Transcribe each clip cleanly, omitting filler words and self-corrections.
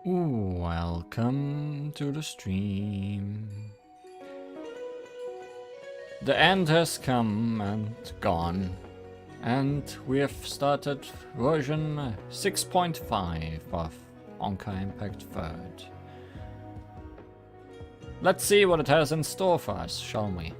Welcome to the stream. The end has come and gone, and we have started version 6.5 of Honkai Impact 3rd. Let's see what it has in store for us, shall we?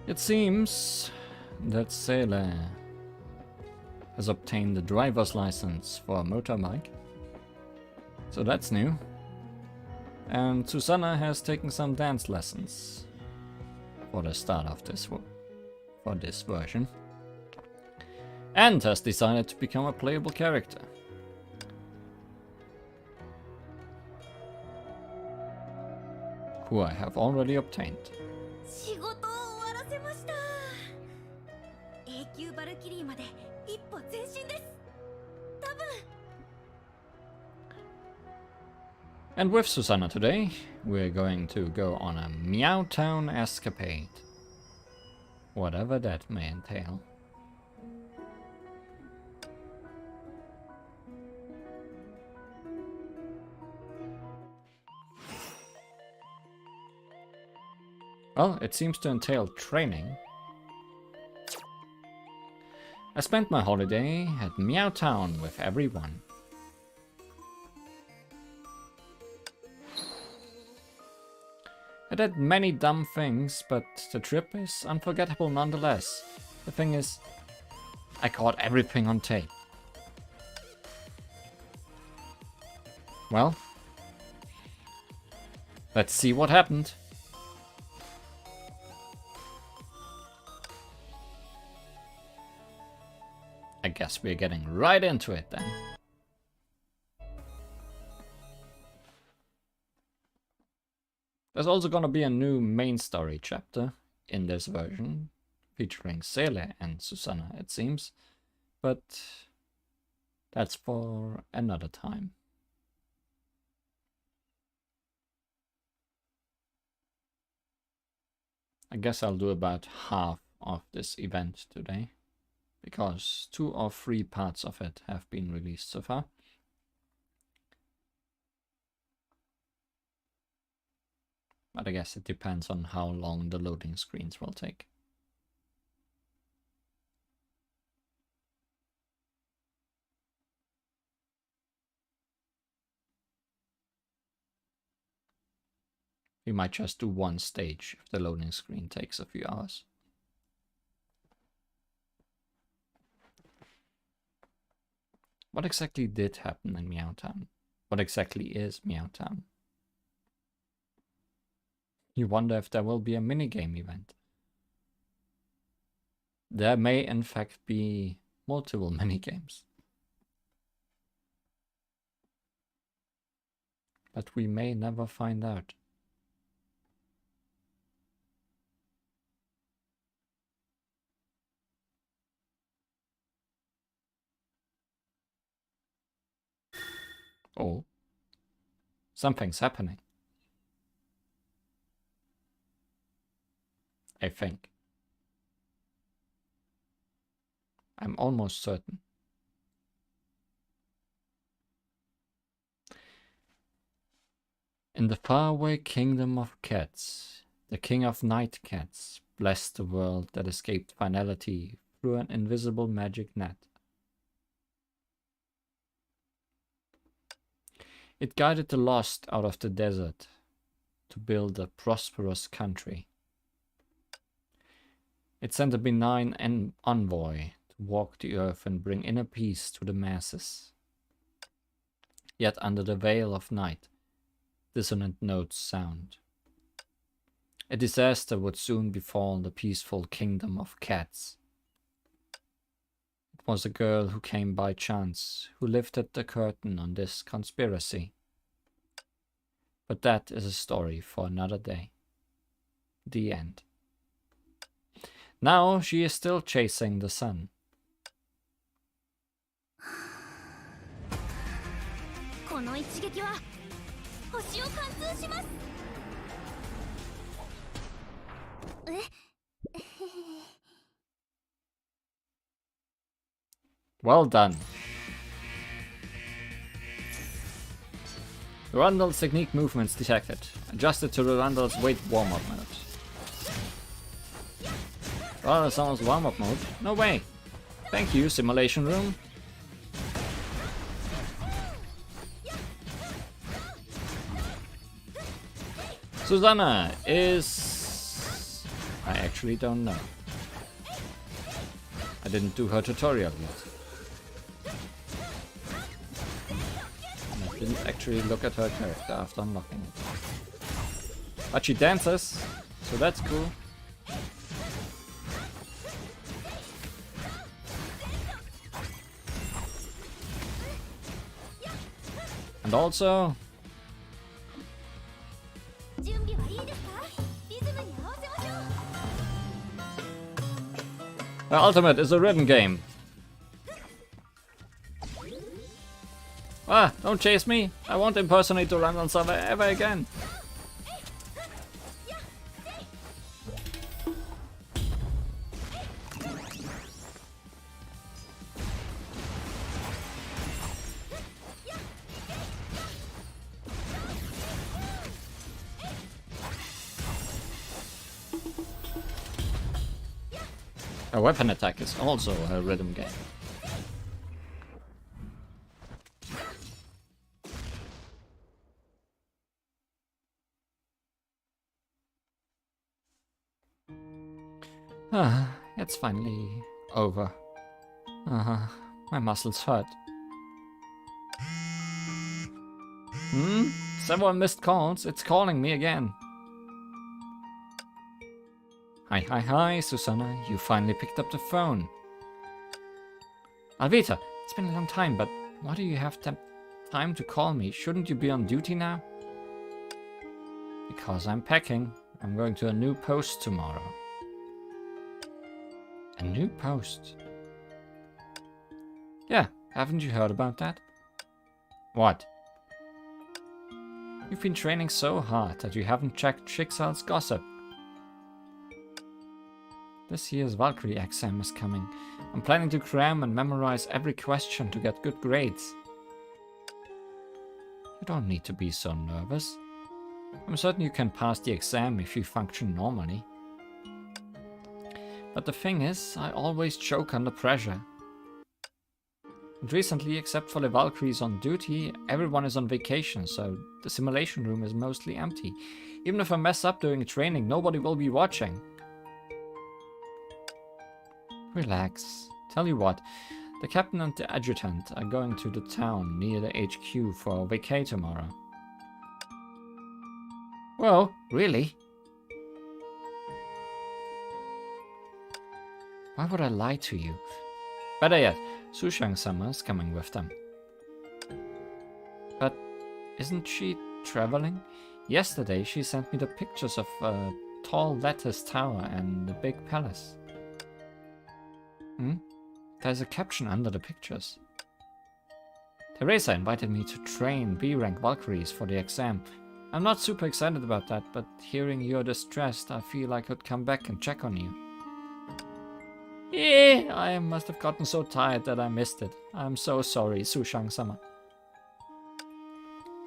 It seems that Sele has obtained a driver's license for a motorbike, so that's new. And Susanna has taken some dance lessons for the start of this version, and has decided to become a playable character. Who I have already obtained. And with Susanna today, we're going to go on a Meow Town escapade. Whatever that may entail. Well, it seems to entail training. I spent my holiday at Meow Town with everyone. I did many dumb things, but the trip is unforgettable nonetheless. The thing is, I caught everything on tape. Well, let's see what happened. I guess we're getting right into it then. There's also gonna be a new main story chapter in this version, featuring Sele and Susanna, it seems, but that's for another time. I guess I'll do about half of this event today, because 2 or 3 parts of it have been released so far. But I guess it depends on how long the loading screens will take. We might just do one stage if the loading screen takes a few hours. What exactly did happen in Meow Town? What exactly is Meow Town? You wonder if there will be a minigame event. There may in fact be multiple minigames. But we may never find out. Oh. Something's happening. I think. I'm almost certain. In the faraway kingdom of cats, the king of night cats blessed the world that escaped finality through an invisible magic net. It guided the lost out of the desert to build a prosperous country. It sent a benign envoy to walk the earth and bring inner peace to the masses. Yet under the veil of night, dissonant notes sound. A disaster would soon befall the peaceful kingdom of cats. It was a girl who came by chance, who lifted the curtain on this conspiracy. But that is a story for another day. The end. Now she is still chasing the sun. Well done. Rundle's technique movements detected. Adjusted to the Rundle's weight warm-up mode. Oh, that's almost warm-up mode. No way. Thank you, simulation room. Susanna is... I actually don't know. I didn't do her tutorial yet. And I didn't actually look at her character after unlocking it. But she dances, so that's cool. And also... Ultimate is a rhythm game. Ah, don't chase me. I won't impersonate the Randall server ever again. A weapon attack is also a rhythm game. It's finally over. My muscles hurt. Several missed calls. It's calling me again. Hi, Susanna. You finally picked up the phone. Alvita, it's been a long time, but why do you have time to call me? Shouldn't you be on duty now? Because I'm packing. I'm going to a new post tomorrow. A new post? Yeah, haven't you heard about that? What? You've been training so hard that you haven't checked Schicksal's gossip. This year's Valkyrie exam is coming. I'm planning to cram and memorize every question to get good grades. You don't need to be so nervous. I'm certain you can pass the exam if you function normally. But the thing is, I always choke under pressure. And recently, except for the Valkyries on duty, everyone is on vacation, so the simulation room is mostly empty. Even if I mess up during training, nobody will be watching. Relax. Tell you what, The captain and the adjutant are going to the town near the HQ for a vacay tomorrow. Whoa, really? Why would I lie to you? Better yet, Sushang-sama's coming with them. But isn't she traveling? Yesterday she sent me the pictures of a tall lattice tower and the big palace. There's a caption under the pictures. Teresa invited me to train B-rank Valkyries for the exam. I'm not super excited about that, but hearing you're distressed, I feel I could come back and check on you. Yeah, I must have gotten so tired that I missed it. I'm so sorry, Sushang-sama.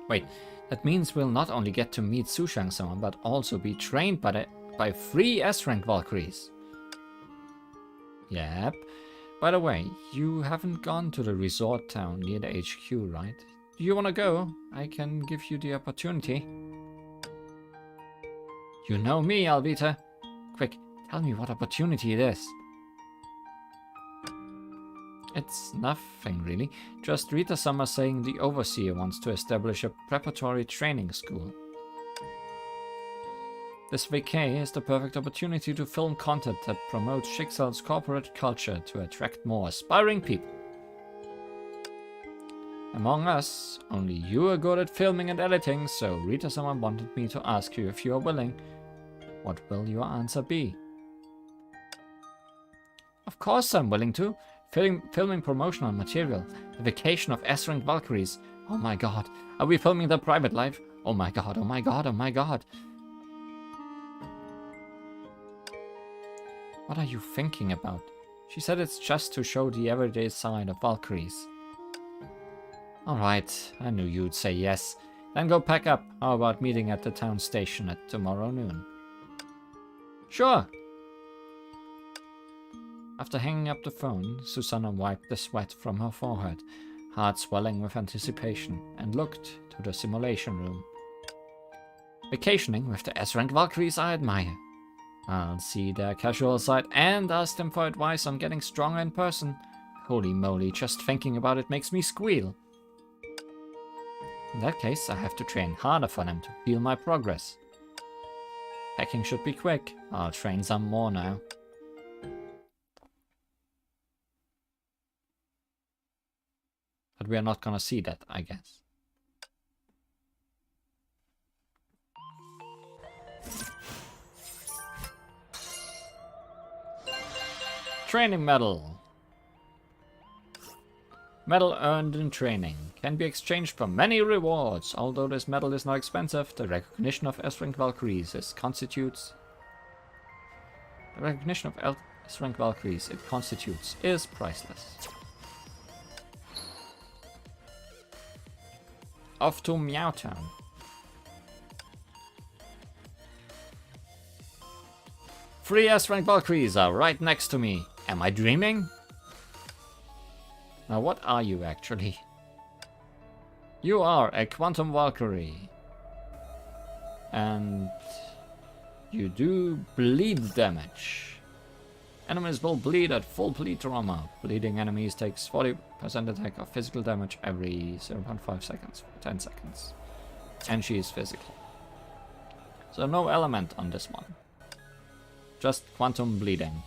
Wait, that means we'll not only get to meet Sushang-sama, but also be trained by 3 S-rank Valkyries. Yep. By the way, you haven't gone to the resort town near the HQ, right? Do you want to go? I can give you the opportunity. You know me, Alvita. Quick, tell me what opportunity it is. It's nothing, really. Just Rita-sama saying the overseer wants to establish a preparatory training school. This vacay is the perfect opportunity to film content that promotes Schicksal's corporate culture to attract more aspiring people. Among us, only you are good at filming and editing, so Rita-sama wanted me to ask you if you are willing. What will your answer be? Of course I'm willing to. Filming promotional material. The vacation of S-rank Valkyries. Oh my god. Are we filming their private life? Oh my god, oh my god, oh my god. What are you thinking about? She said it's just to show the everyday side of Valkyries. Alright, I knew you'd say yes. Then go pack up. How about meeting at the town station at tomorrow noon? Sure. After hanging up the phone, Susanna wiped the sweat from her forehead, heart swelling with anticipation, and looked to the simulation room. Vacationing with the S-rank Valkyries I admire. I'll see their casual side and ask them for advice on getting stronger in person. Holy moly, just thinking about it makes me squeal. In that case, I have to train harder for them to feel my progress. Packing should be quick. I'll train some more now. But we are not gonna see that, I guess. Training medal. Medal earned in training can be exchanged for many rewards. Although this medal is not expensive, the recognition of S-rank Valkyries is priceless. Off to Meow Town. Three S-rank Valkyries are right next to me. Am I dreaming? Now what are you actually? You are a Quantum Valkyrie. And you do bleed damage. Enemies will bleed at full bleed trauma. Bleeding enemies takes 40% attack of physical damage every 0.5 seconds for 10 seconds. And she is physical. So no element on this one. Just quantum bleeding.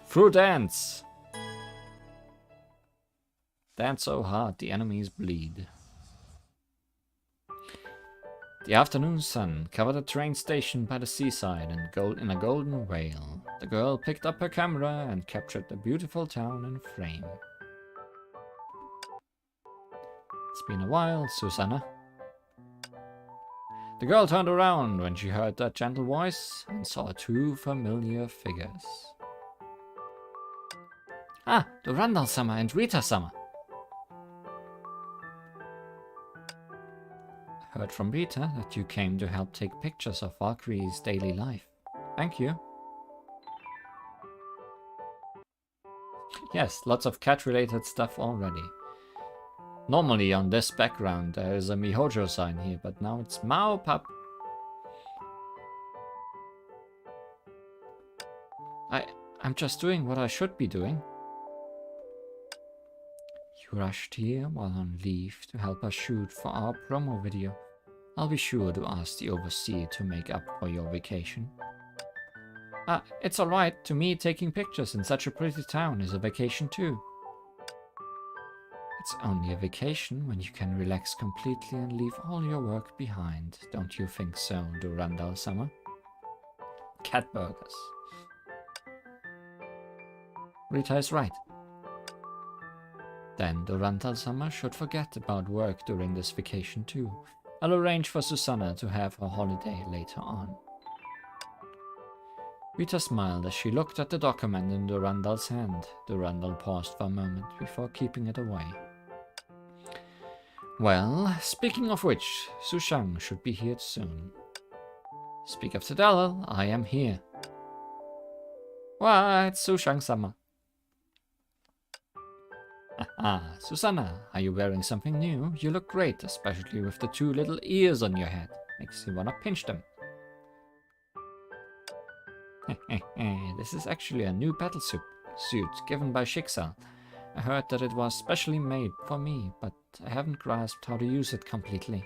Through dance! Dance so hard the enemies bleed. The afternoon sun covered a train station by the seaside in a golden veil. The girl picked up her camera and captured the beautiful town in frame. It's been a while, Susanna. The girl turned around when she heard that gentle voice and saw two familiar figures. Ah, Durandal-sama and Rita-sama. I heard from Rita that you came to help take pictures of Valkyrie's daily life. Thank you. Yes, lots of cat-related stuff already. Normally on this background there is a Mihojo sign here, but now it's Mao Pup. I'm just doing what I should be doing. You rushed here while on leave to help us shoot for our promo video. I'll be sure to ask the overseer to make up for your vacation. It's alright. To me, taking pictures in such a pretty town is a vacation too. It's only a vacation when you can relax completely and leave all your work behind. Don't you think so, Durandal Summer? Cat burgers. Rita is right. Then Durandal Summer should forget about work during this vacation too. I'll arrange for Susanna to have her holiday later on. Rita smiled as she looked at the document in Durandal's hand. Durandal paused for a moment before keeping it away. Well, speaking of which, Sushang should be here soon. Speak of the devil, I am here. What? Sushang-sama. Susanna, are you wearing something new? You look great, especially with the 2 little ears on your head. Makes you wanna pinch them. This is actually a new battle suit given by Schicksal. I heard that it was specially made for me, but I haven't grasped how to use it completely.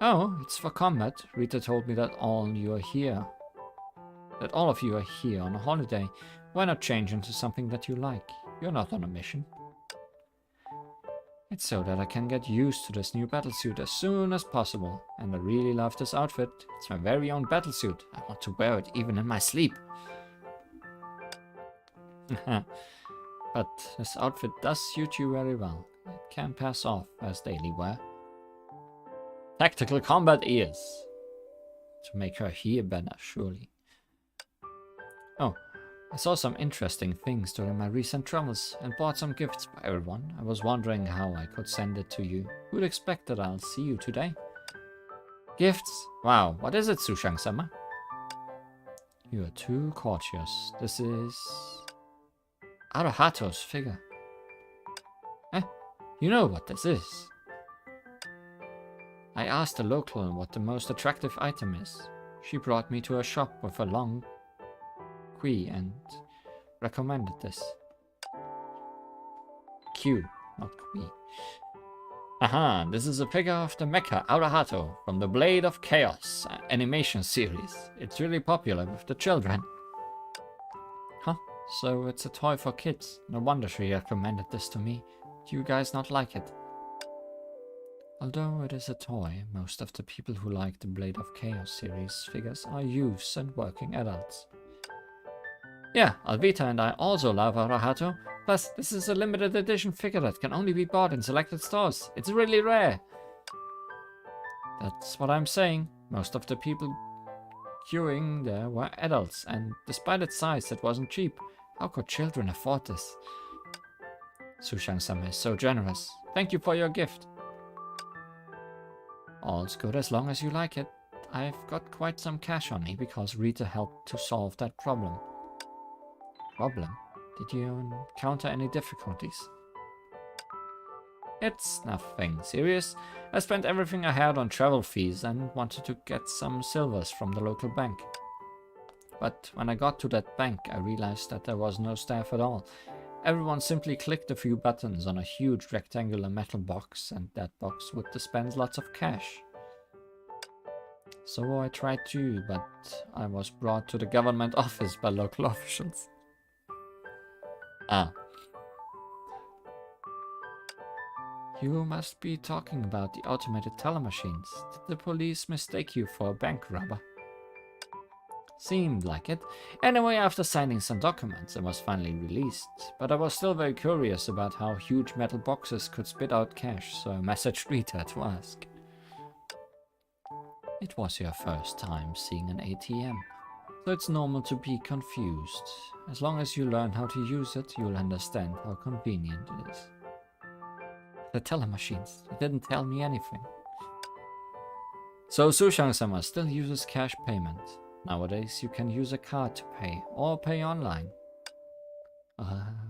Oh, it's for combat. Rita told me that all of you are here on a holiday. Why not change into something that you like? You're not on a mission. It's so that I can get used to this new battlesuit as soon as possible. And I really love this outfit. It's my very own battlesuit. I want to wear it even in my sleep. But this outfit does suit you very well. It can pass off as daily wear. Tactical combat ears. To make her hear better, surely. Oh, I saw some interesting things during my recent travels and bought some gifts for everyone. I was wondering how I could send it to you. Who'd expect that I'll see you today? Gifts? Wow, what is it, Sushang-sama? You are too courteous. This is Arahato's figure. You know what this is. I asked the local what the most attractive item is. She brought me to a shop with a long queue and recommended this. Q, not queue. Aha, this is a figure of the mecha Arahato from the Blade of Chaos animation series. It's really popular with the children. Huh? So it's a toy for kids. No wonder she recommended this to me. Do you guys not like it? Although it is a toy, most of the people who like the Blade of Chaos series figures are youths and working adults. Yeah, Alvita and I also love Arahato. Plus, this is a limited edition figure that can only be bought in selected stores. It's really rare. That's what I'm saying. Most of the people queuing there were adults, and despite its size, it wasn't cheap. How could children afford this? Sushang-sama is so generous. Thank you for your gift. All's good as long as you like it. I've got quite some cash on me because Rita helped to solve that problem. Problem? Did you encounter any difficulties? It's nothing serious. I spent everything I had on travel fees and wanted to get some silvers from the local bank. But when I got to that bank, I realized that there was no staff at all. Everyone simply clicked a few buttons on a huge rectangular metal box, and that box would dispense lots of cash. So I tried too, but I was brought to the government office by local officials. Ah. You must be talking about the automated teller machines. Did the police mistake you for a bank robber? Seemed like it. Anyway, after signing some documents, I was finally released. But I was still very curious about how huge metal boxes could spit out cash, so I messaged Rita to ask. It was your first time seeing an ATM, so it's normal to be confused. As long as you learn how to use it, you'll understand how convenient it is. The teller machines, they didn't tell me anything. So Sushang-sama still uses cash payment. Nowadays, you can use a card to pay, or pay online.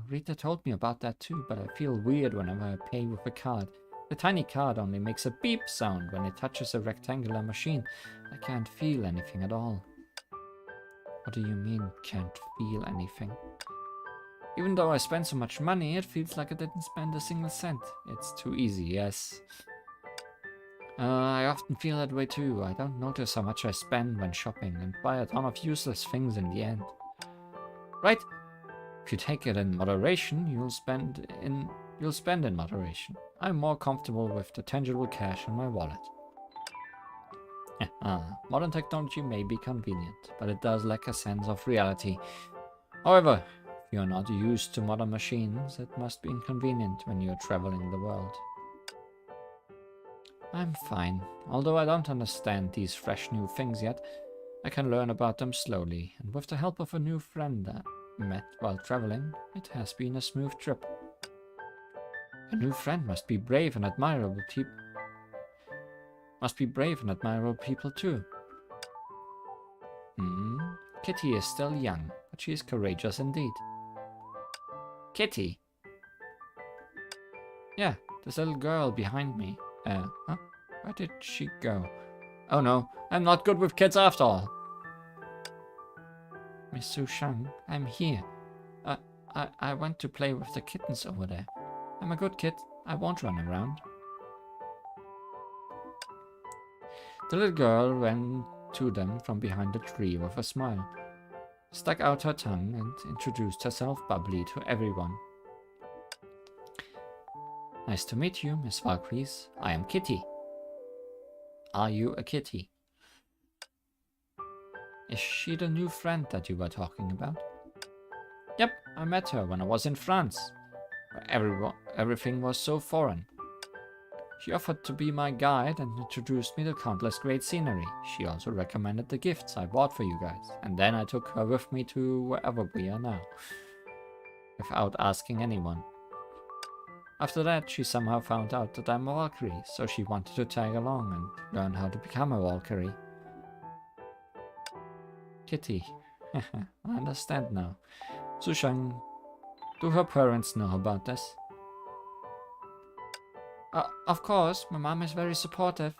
Rita told me about that too, but I feel weird whenever I pay with a card. The tiny card only makes a beep sound when it touches a rectangular machine. I can't feel anything at all. What do you mean, can't feel anything? Even though I spent so much money, it feels like I didn't spend a single cent. It's too easy, yes. I often feel that way too. I don't notice how much I spend when shopping and buy a ton of useless things in the end. Right? If you take it in moderation, you'll spend in moderation. I'm more comfortable with the tangible cash in my wallet. Modern technology may be convenient, but it does lack a sense of reality. However, if you're not used to modern machines, it must be inconvenient when you're traveling the world. I'm fine. Although I don't understand these fresh new things yet, I can learn about them slowly, and with the help of a new friend I met while traveling, it has been a smooth trip. A new friend must be brave and admirable people too. Kitty is still young, but she is courageous indeed. Kitty? Yeah, this little girl behind me. Huh? Where did she go? Oh no, I'm not good with kids after all. Miss Su Shang, I'm here. I went to play with the kittens over there. I'm a good kid. I won't run around. The little girl ran to them from behind the tree with a smile, stuck out her tongue and introduced herself bubbly to everyone. Nice to meet you, Miss Valkyries. I am Kitty. Are you a kitty? Is she the new friend that you were talking about? Yep, I met her when I was in France, where everything was so foreign. She offered to be my guide and introduced me to countless great scenery. She also recommended the gifts I bought for you guys, and then I took her with me to wherever we are now, without asking anyone. After that, she somehow found out that I'm a Valkyrie, so she wanted to tag along and learn how to become a Valkyrie. Kitty. I understand now. Su Shang, do her parents know about this? Of course, my mom is very supportive.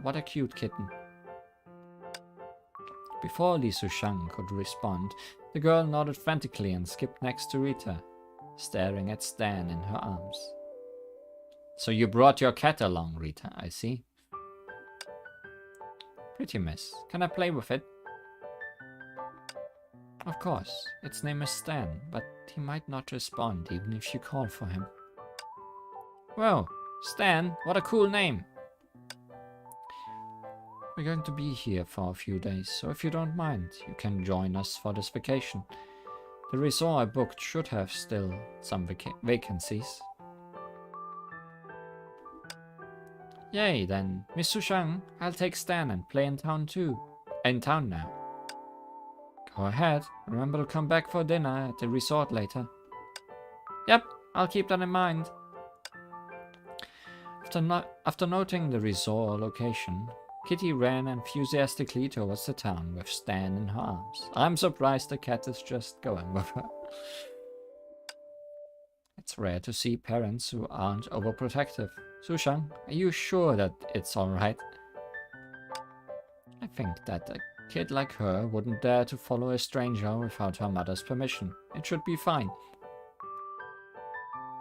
What a cute kitten. Before Li Su Shang could respond, the girl nodded frantically and skipped next to Rita, staring at Stan in her arms. So you brought your cat along, Rita, I see. Pretty miss. Can I play with it? Of course. Its name is Stan, but he might not respond even if you call for him. Whoa, Stan, what a cool name. We're going to be here for a few days, so if you don't mind, you can join us for this vacation. The resort I booked should have still some vacancies. Yay, then. Miss Su Shang, I'll take Stan and play in town too. In town now. Go ahead. Remember to come back for dinner at the resort later. Yep, I'll keep that in mind. After noting the resort location, Kitty ran enthusiastically towards the town with Stan in her arms. I'm surprised the cat is just going with her. It's rare to see parents who aren't overprotective. Su Shang, are you sure that it's alright? I think that a kid like her wouldn't dare to follow a stranger without her mother's permission. It should be fine.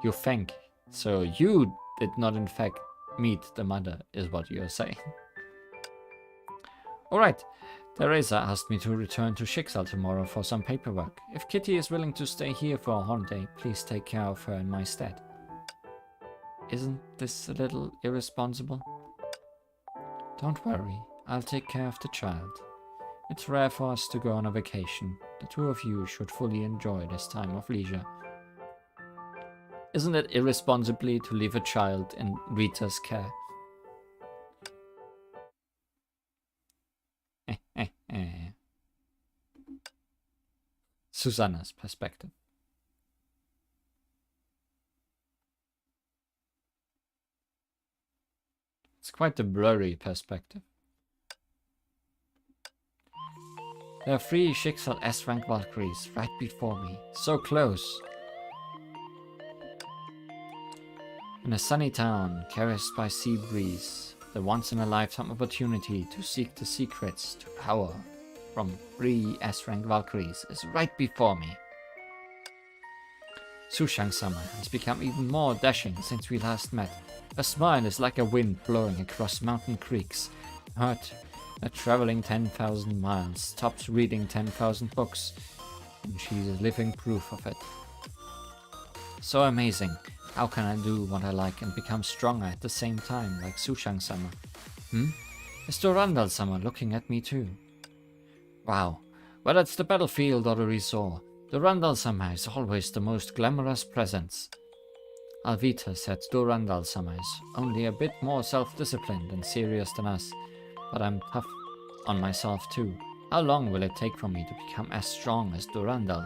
You think? So you did not in fact meet the mother, is what you're saying. Alright, Teresa asked me to return to Schicksal tomorrow for some paperwork. If Kitty is willing to stay here for a holiday, please take care of her in my stead. Isn't this a little irresponsible? Don't worry, I'll take care of the child. It's rare for us to go on a vacation. The two of you should fully enjoy this time of leisure. Isn't it irresponsibly to leave a child in Rita's care? Susanna's perspective. It's quite a blurry perspective. There are 3 Schicksal S-rank Valkyries right before me, so close. In a sunny town, caressed by sea breeze, the once-in-a-lifetime opportunity to seek the secrets to power from 3 S-rank Valkyries is right before me. Sushang-sama has become even more dashing since we last met. Her smile is like a wind blowing across mountain creeks. Heart, traveling 10,000 miles, stops reading 10,000 books, and she's a living proof of it. So amazing. How can I do what I like and become stronger at the same time, like Sushang-sama? Is Durandal-sama looking at me too? Wow. Whether it's the battlefield or the resort, Durandal-sama is always the most glamorous presence. Alvita said Durandal-sama is only a bit more self-disciplined and serious than us, but I'm tough on myself too. How long will it take for me to become as strong as Durandal?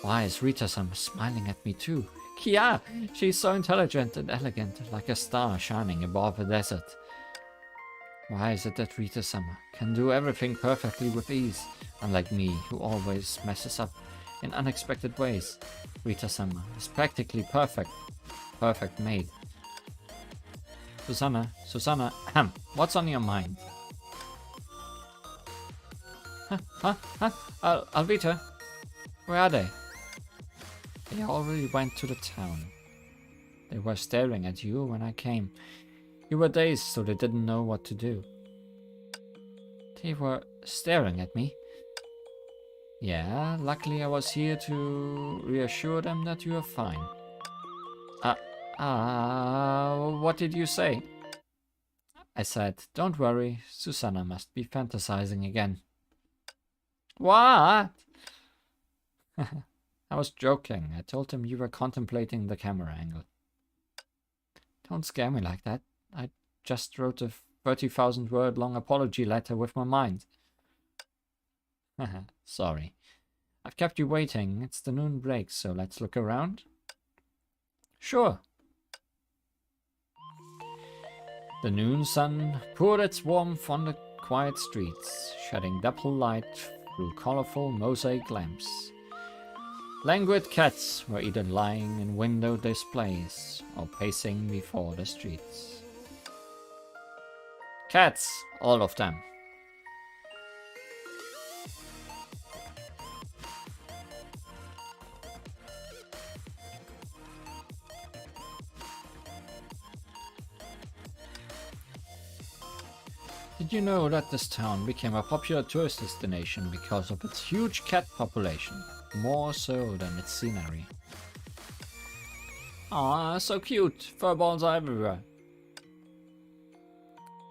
Why is Rita-sama smiling at me too? Kia! She's so intelligent and elegant, like a star shining above a desert. Why is it that Rita-sama can do everything perfectly with ease, unlike me, who always messes up in unexpected ways? Rita-sama is practically perfect. Perfect maid. Susanna, what's on your mind? Alvita? Where are they? They already went to the town. They were staring at you when I came. You were dazed, so they didn't know what to do. They were staring at me? Yeah, luckily I was here to reassure them that you are fine. What did you say? I said, don't worry, Susanna must be fantasizing again. What? I was joking. I told him you were contemplating the camera angle. Don't scare me like that. I just wrote a 30,000 word long apology letter with my mind. Sorry. I've kept you waiting. It's the noon break, so let's look around. Sure. The noon sun poured its warmth on the quiet streets, shedding dapple light through colorful mosaic lamps. Languid cats were either lying in window displays or pacing before the streets. Cats, all of them. Did you know that this town became a popular tourist destination because of its huge cat population? More so than its scenery. Aw, so cute. Furballs are everywhere.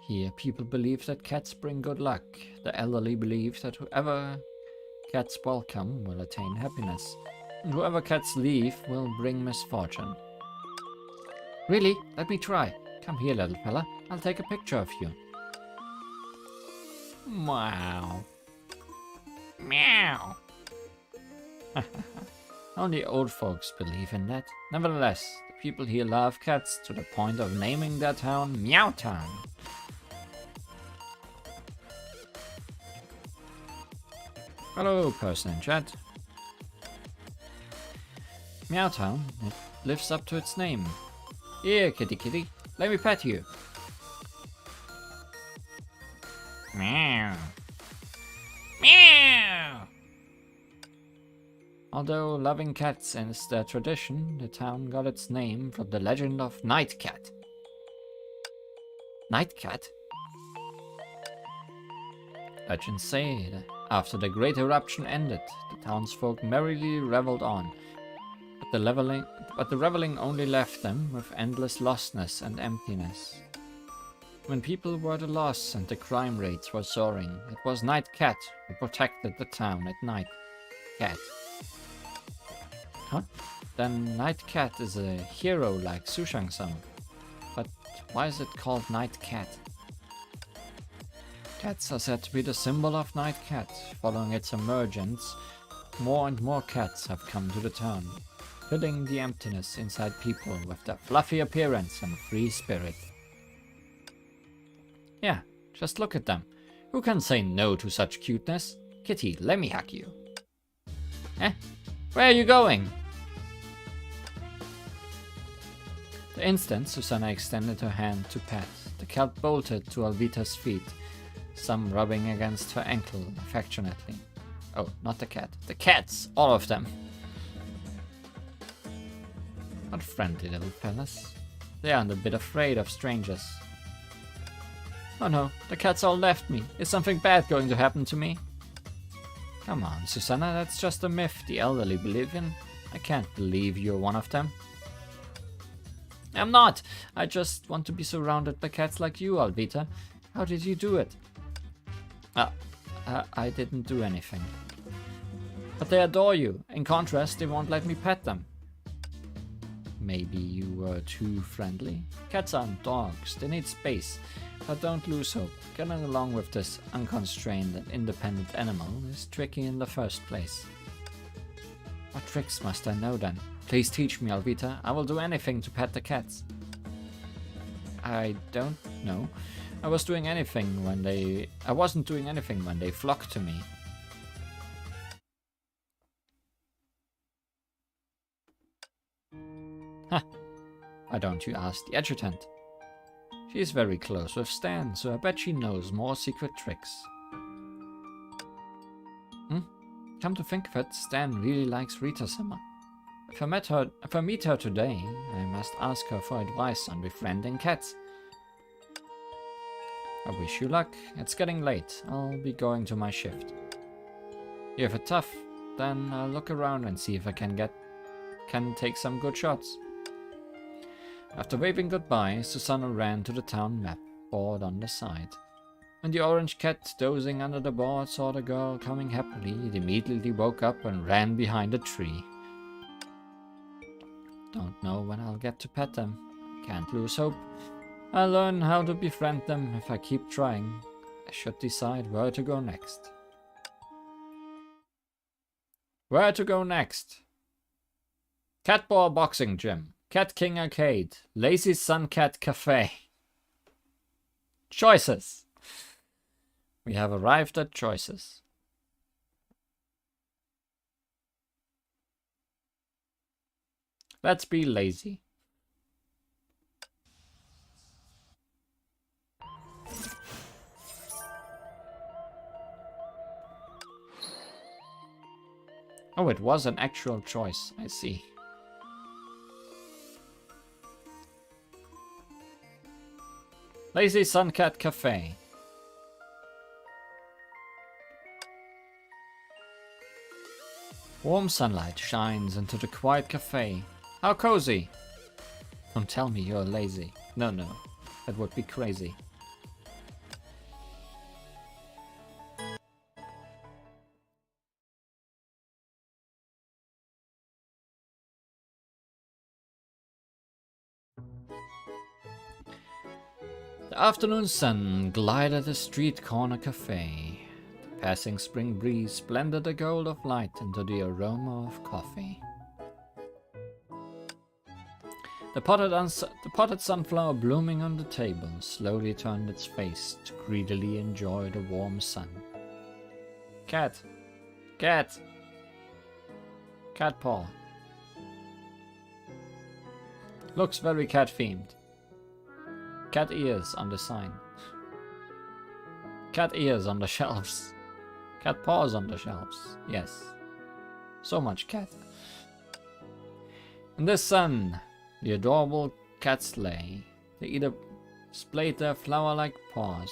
Here, people believe that cats bring good luck. The elderly believe that whoever cats welcome will attain happiness, and whoever cats leave will bring misfortune. Really? Let me try. Come here, little fella. I'll take a picture of you. Meow. Meow. Only old folks believe in that. Nevertheless, the people here love cats to the point of naming their town Meow Town. Hello, person in chat. Meow Town, it lives up to its name. Here, kitty kitty, let me pet you. Meow. Meow. Although loving cats is their tradition, the town got its name from the legend of Night Cat. Night Cat? Legends say that after the great eruption ended, the townsfolk merrily reveled on, but the reveling only left them with endless lostness and emptiness. When people were at a loss and the crime rates were soaring, it was Night Cat who protected the town at night. Cat. Huh? Then Night Cat is a hero like Sushang-sama. But why is it called Night Cat? Cats are said to be the symbol of Night Cat. Following its emergence, more and more cats have come to the town, filling the emptiness inside people with their fluffy appearance and free spirit. Yeah, just look at them. Who can say no to such cuteness? Kitty, let me hug you. Eh? Where are you going? The instant Susanna extended her hand to pat, the cat bolted to Alvita's feet, some rubbing against her ankle affectionately. Oh, not the cat. The cats! All of them! What friendly little fellas. They aren't a bit afraid of strangers. Oh no, the cats all left me. Is something bad going to happen to me? Come on, Susanna, that's just a myth the elderly believe in. I can't believe you're one of them. I'm not! I just want to be surrounded by cats like you, Alvita. How did you do it? I didn't do anything. But they adore you. In contrast, they won't let me pet them. Maybe you were too friendly? Cats aren't dogs, they need space. But don't lose hope. Getting along with this unconstrained and independent animal is tricky in the first place. What tricks must I know then? Please teach me, Alvita. I will do anything to pet the cats. I don't know. I wasn't doing anything when they flocked to me. Huh. Why don't you ask the adjutant? She's very close with Stan, so I bet she knows more secret tricks. Come to think of it, Stan really likes Rita Summer. If I meet her today, I must ask her for advice on befriending cats. I wish you luck. It's getting late. I'll be going to my shift. You have it tough. Then I'll look around and see if I can take some good shots. After waving goodbye, Susanna ran to the town map board on the side. When the orange cat dozing under the board saw the girl coming happily, it immediately woke up and ran behind a tree. Don't know when I'll get to pet them. Can't lose hope. I'll learn how to befriend them if I keep trying. I should decide where to go next. Where to go next? Catball Boxing Gym. Cat King Arcade. Lazy Sun Cat Cafe. Choices. We have arrived at choices. Let's be lazy. Oh, it was an actual choice, I see. Lazy Sun Cat Cafe. Warm sunlight shines into the quiet cafe. How cozy! Don't tell me you're lazy. No, that would be crazy. The afternoon sun glided the street corner cafe. The passing spring breeze blended the gold of light into the aroma of coffee. The potted sunflower blooming on the table slowly turned its face to greedily enjoy the warm sun. Cat! Cat! Cat paw. Looks very cat-themed. Cat ears on the sign. Cat ears on the shelves. Cat paws on the shelves. Yes. So much cat. In the sun, the adorable cats lay. They either splayed their flower-like paws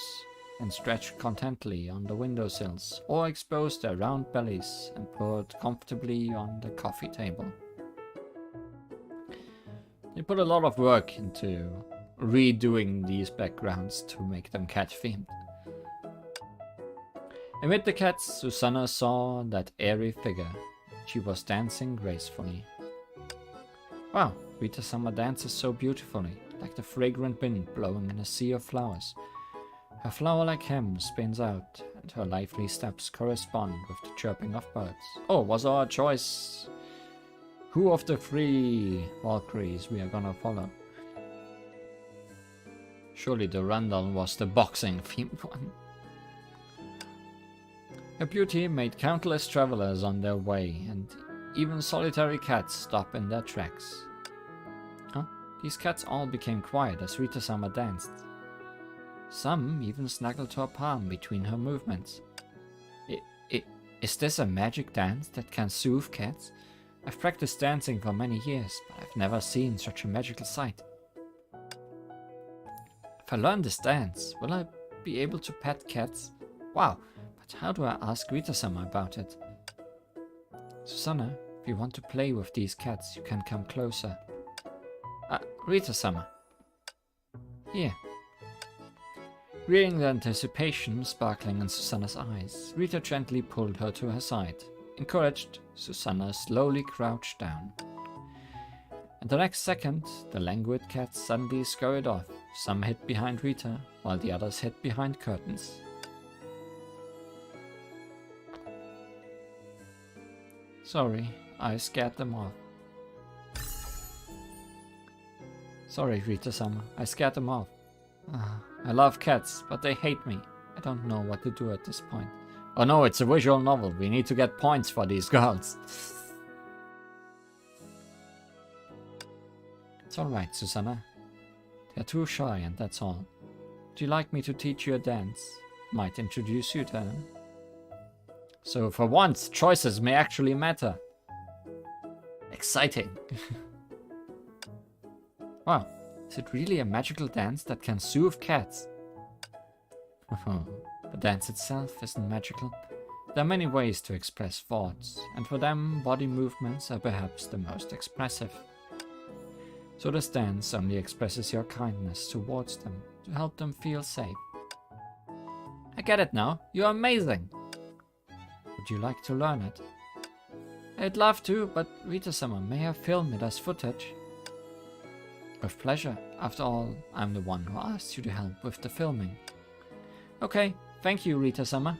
and stretched contentedly on the windowsills, or exposed their round bellies and purred comfortably on the coffee table. They put a lot of work into redoing these backgrounds to make them cat-themed. Amid the cats, Susanna saw that airy figure. She was dancing gracefully. Wow, Rita Summer dances so beautifully, like the fragrant wind blowing in a sea of flowers. Her flower-like hem spins out, and her lively steps correspond with the chirping of birds. Oh, was our choice who of the 3 Valkyries we are gonna follow? Surely the Rundle was the boxing-themed one. Her beauty made countless travelers on their way, and even solitary cats stop in their tracks. Huh? These cats all became quiet as Rita Summer danced. Some even snuggled to her palm between her movements. Is this a magic dance that can soothe cats? I've practiced dancing for many years, but I've never seen such a magical sight. If I learn this dance, will I be able to pet cats? Wow, but how do I ask Rita-sama about it? Susanna, if you want to play with these cats, you can come closer. Rita-sama. Here. Reading the anticipation sparkling in Susanna's eyes, Rita gently pulled her to her side. Encouraged, Susanna slowly crouched down. And the next second, the languid cats suddenly scurried off. Some hid behind Rita, while the others hid behind curtains. Sorry, I scared them off. Sorry, Rita-sama, I scared them off. I love cats, but they hate me. I don't know what to do at this point. Oh no, it's a visual novel. We need to get points for these girls. It's alright, Susanna. They're too shy and that's all. Would you like me to teach you a dance? Might introduce you to them. So for once, choices may actually matter. Exciting. Wow, is it really a magical dance that can soothe cats? The dance itself isn't magical. There are many ways to express thoughts, and for them, body movements are perhaps the most expressive. So this dance only expresses your kindness towards them, to help them feel safe. I get it now, you're amazing! Would you like to learn it? I'd love to, but Rita-sama, may I film it as footage? With pleasure. After all, I'm the one who asked you to help with the filming. Okay, thank you, Rita-sama.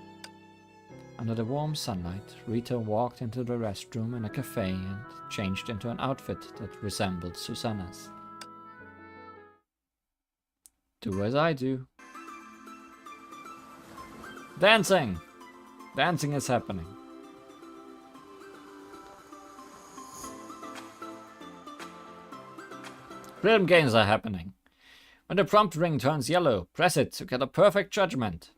Under the warm sunlight, Rita walked into the restroom in a cafe and changed into an outfit that resembled Susanna's. Do as I do. Dancing! Dancing is happening. Rhythm games are happening. When the prompt ring turns yellow, press it to get a perfect judgment.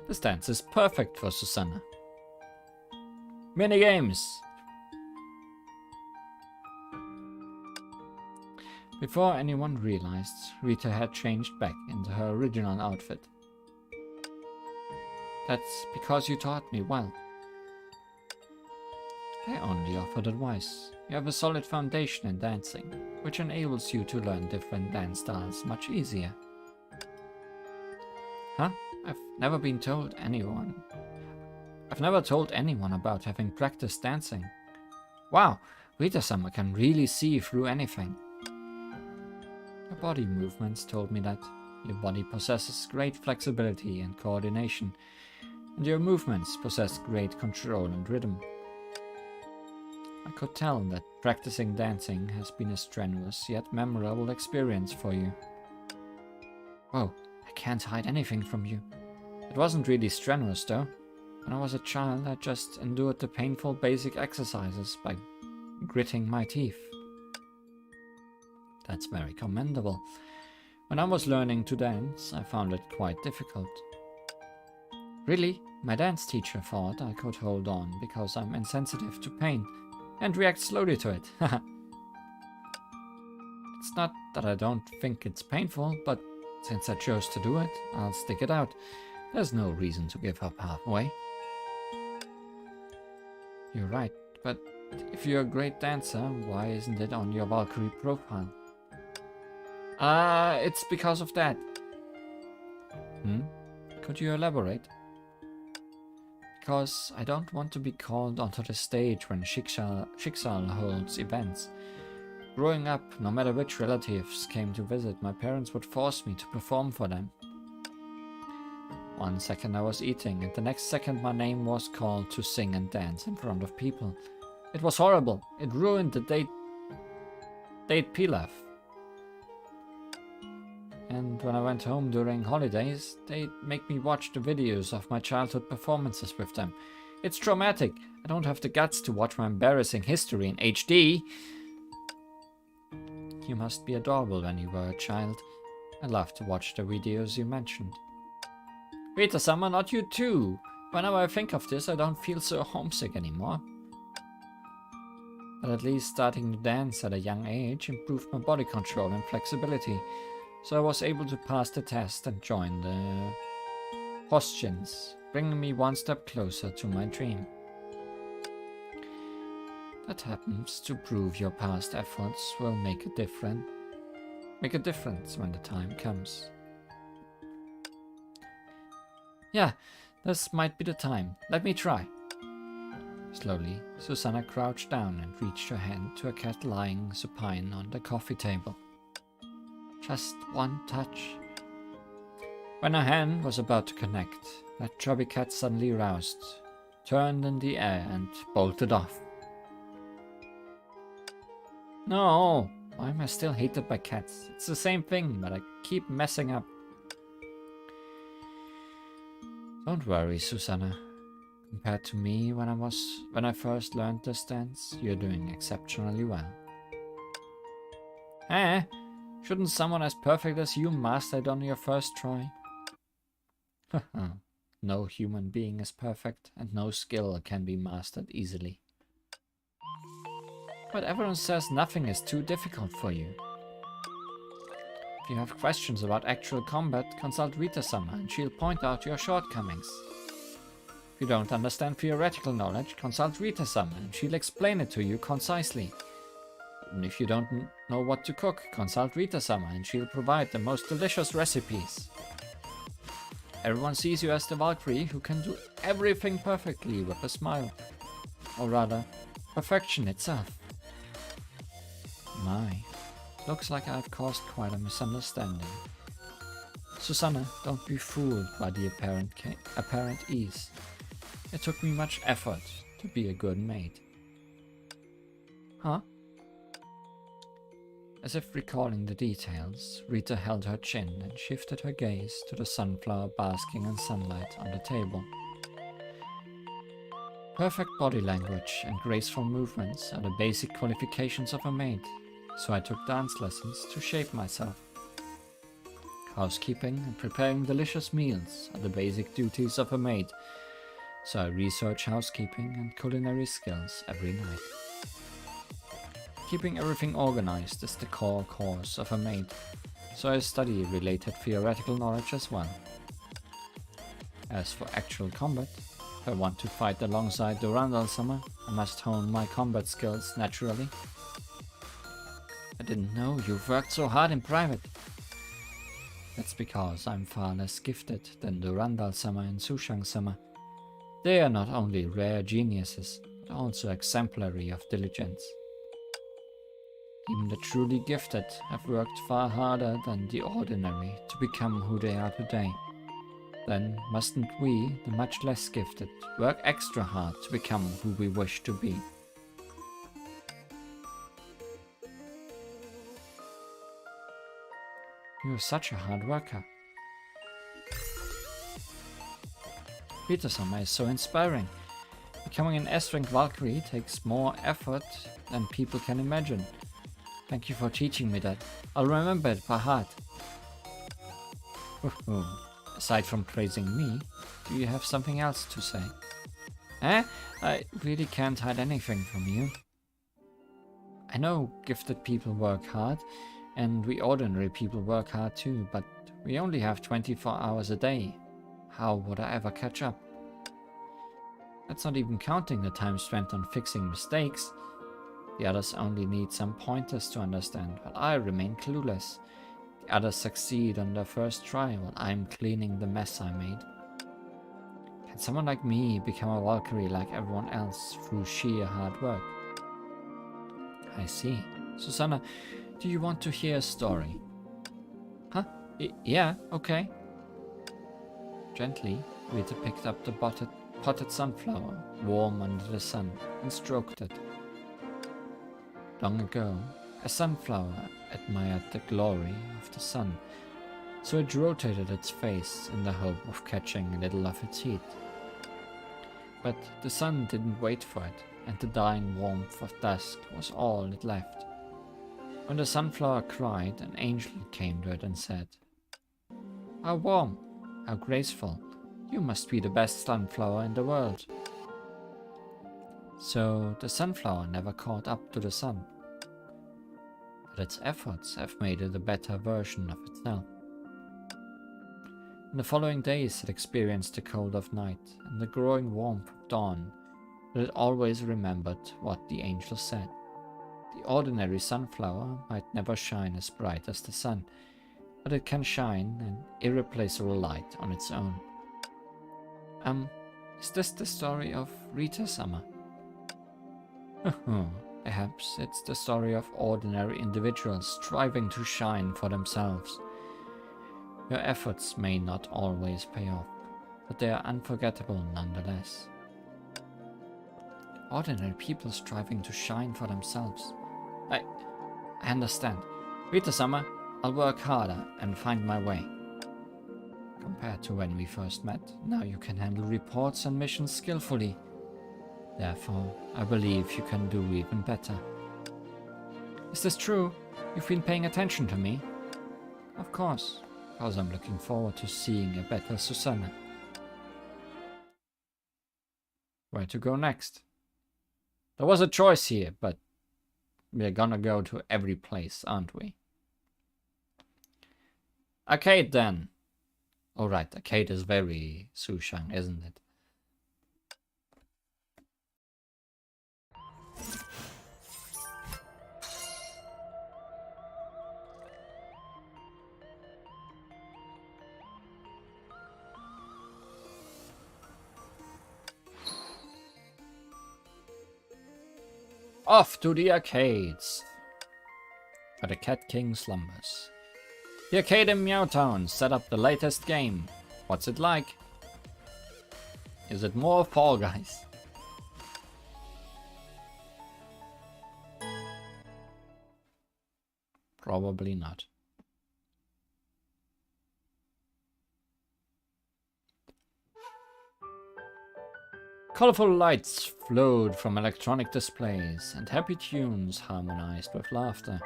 This dance is perfect for Susanna. Minigames! Before anyone realized, Rita had changed back into her original outfit. That's because you taught me well. I only offered advice. You have a solid foundation in dancing, which enables you to learn different dance styles much easier. Huh? I've never told anyone about having practiced dancing. Wow, Rita-sama can really see through anything. Your body movements told me that. Your body possesses great flexibility and coordination, and your movements possess great control and rhythm. I could tell that practicing dancing has been a strenuous yet memorable experience for you. Whoa, I can't hide anything from you. It wasn't really strenuous though. When I was a child, I just endured the painful basic exercises by gritting my teeth. That's very commendable. When I was learning to dance, I found it quite difficult. Really, my dance teacher thought I could hold on because I'm insensitive to pain and react slowly to it. It's not that I don't think it's painful, but since I chose to do it, I'll stick it out. There's no reason to give up halfway. You're right, but if you're a great dancer, why isn't it on your Valkyrie profile? It's because of that. Could you elaborate? Because I don't want to be called onto the stage when Schicksal holds events. Growing up, no matter which relatives came to visit, my parents would force me to perform for them. One second I was eating, and the next second my name was called to sing and dance in front of people. It was horrible. It ruined the date pilaf. And when I went home during holidays, they'd make me watch the videos of my childhood performances with them. It's traumatic. I don't have the guts to watch my embarrassing history in HD. You must be adorable when you were a child. I love to watch the videos you mentioned. Rita-sama, not you too! Whenever I think of this, I don't feel so homesick anymore. But at least starting to dance at a young age improved my body control and flexibility, so I was able to pass the test and join the Hostians, bringing me one step closer to my dream. That happens to prove your past efforts will make a difference when the time comes. Yeah, this might be the time. Let me try. Slowly, Susanna crouched down and reached her hand to a cat lying supine on the coffee table. Just one touch. When her hand was about to connect, that chubby cat suddenly roused, turned in the air and bolted off. No, why am I still hated by cats? It's the same thing, but I keep messing up. Don't worry, Susanna. Compared to me when I first learned this dance, you're doing exceptionally well. Eh? Shouldn't someone as perfect as you master it on your first try? No human being is perfect, and no skill can be mastered easily. But everyone says nothing is too difficult for you. If you have questions about actual combat, consult Rita-sama and she'll point out your shortcomings. If you don't understand theoretical knowledge, consult Rita-sama and she'll explain it to you concisely. And if you don't know what to cook, consult Rita-sama and she'll provide the most delicious recipes. Everyone sees you as the Valkyrie who can do everything perfectly with a smile. Or rather, perfection itself. My, looks like I've caused quite a misunderstanding. Susanna, don't be fooled by the apparent ease. It took me much effort to be a good maid. Huh? As if recalling the details, Rita held her chin and shifted her gaze to the sunflower basking in sunlight on the table. Perfect body language and graceful movements are the basic qualifications of a maid, so I took dance lessons to shape myself. Housekeeping and preparing delicious meals are the basic duties of a maid, so I research housekeeping and culinary skills every night. Keeping everything organized is the core course of a maid, so I study related theoretical knowledge as well. As for actual combat, if I want to fight alongside Durandal-sama, I must hone my combat skills naturally. I didn't know you've worked so hard in private. That's because I'm far less gifted than Durandal-sama and Sushang-sama. They are not only rare geniuses, but also exemplary of diligence. Even the truly gifted have worked far harder than the ordinary to become who they are today. Then mustn't we, the much less gifted, work extra hard to become who we wish to be? You're such a hard worker. Rita-sama is so inspiring. Becoming an S-rank Valkyrie takes more effort than people can imagine. Thank you for teaching me that. I'll remember it by heart. Aside from praising me, do you have something else to say? I really can't hide anything from you. I know gifted people work hard, and we ordinary people work hard too, but we only have 24 hours a day. How would I ever catch up? That's not even counting the time spent on fixing mistakes. The others only need some pointers to understand, while I remain clueless. The others succeed on their first try, while I'm cleaning the mess I made. Can someone like me become a Valkyrie like everyone else through sheer hard work? I see. Susanna, do you want to hear a story? Huh? Yeah, okay. Gently, Rita picked up the potted sunflower, warm under the sun, and stroked it. Long ago, a sunflower admired the glory of the sun, so it rotated its face in the hope of catching a little of its heat. But the sun didn't wait for it, and the dying warmth of dusk was all it left. When the sunflower cried, an angel came to it and said, "How warm, how graceful. You must be the best sunflower in the world." So the sunflower never caught up to the sun, but its efforts have made it a better version of itself. In the following days it experienced the cold of night and the growing warmth of dawn, but it always remembered what the angel said. The ordinary sunflower might never shine as bright as the sun, but it can shine an irreplaceable light on its own. Is this the story of Rita Summer? Perhaps it's the story of ordinary individuals striving to shine for themselves. Your efforts may not always pay off, but they are unforgettable nonetheless. Ordinary people striving to shine for themselves. I understand. Rita Summer, I'll work harder and find my way. Compared to when we first met, now you can handle reports and missions skillfully. Therefore, I believe you can do even better. Is this true? You've been paying attention to me? Of course, because I'm looking forward to seeing a better Susanna. Where to go next? There was a choice here, but we're gonna go to every place, aren't we? Arcade then. Alright, arcade is very Sushang, isn't it? Off to the arcades, where the Cat King slumbers. The arcade in Meow Town set up the latest game. What's it like? Is it more Fall Guys? Probably not. Colorful lights flowed from electronic displays, and happy tunes harmonized with laughter.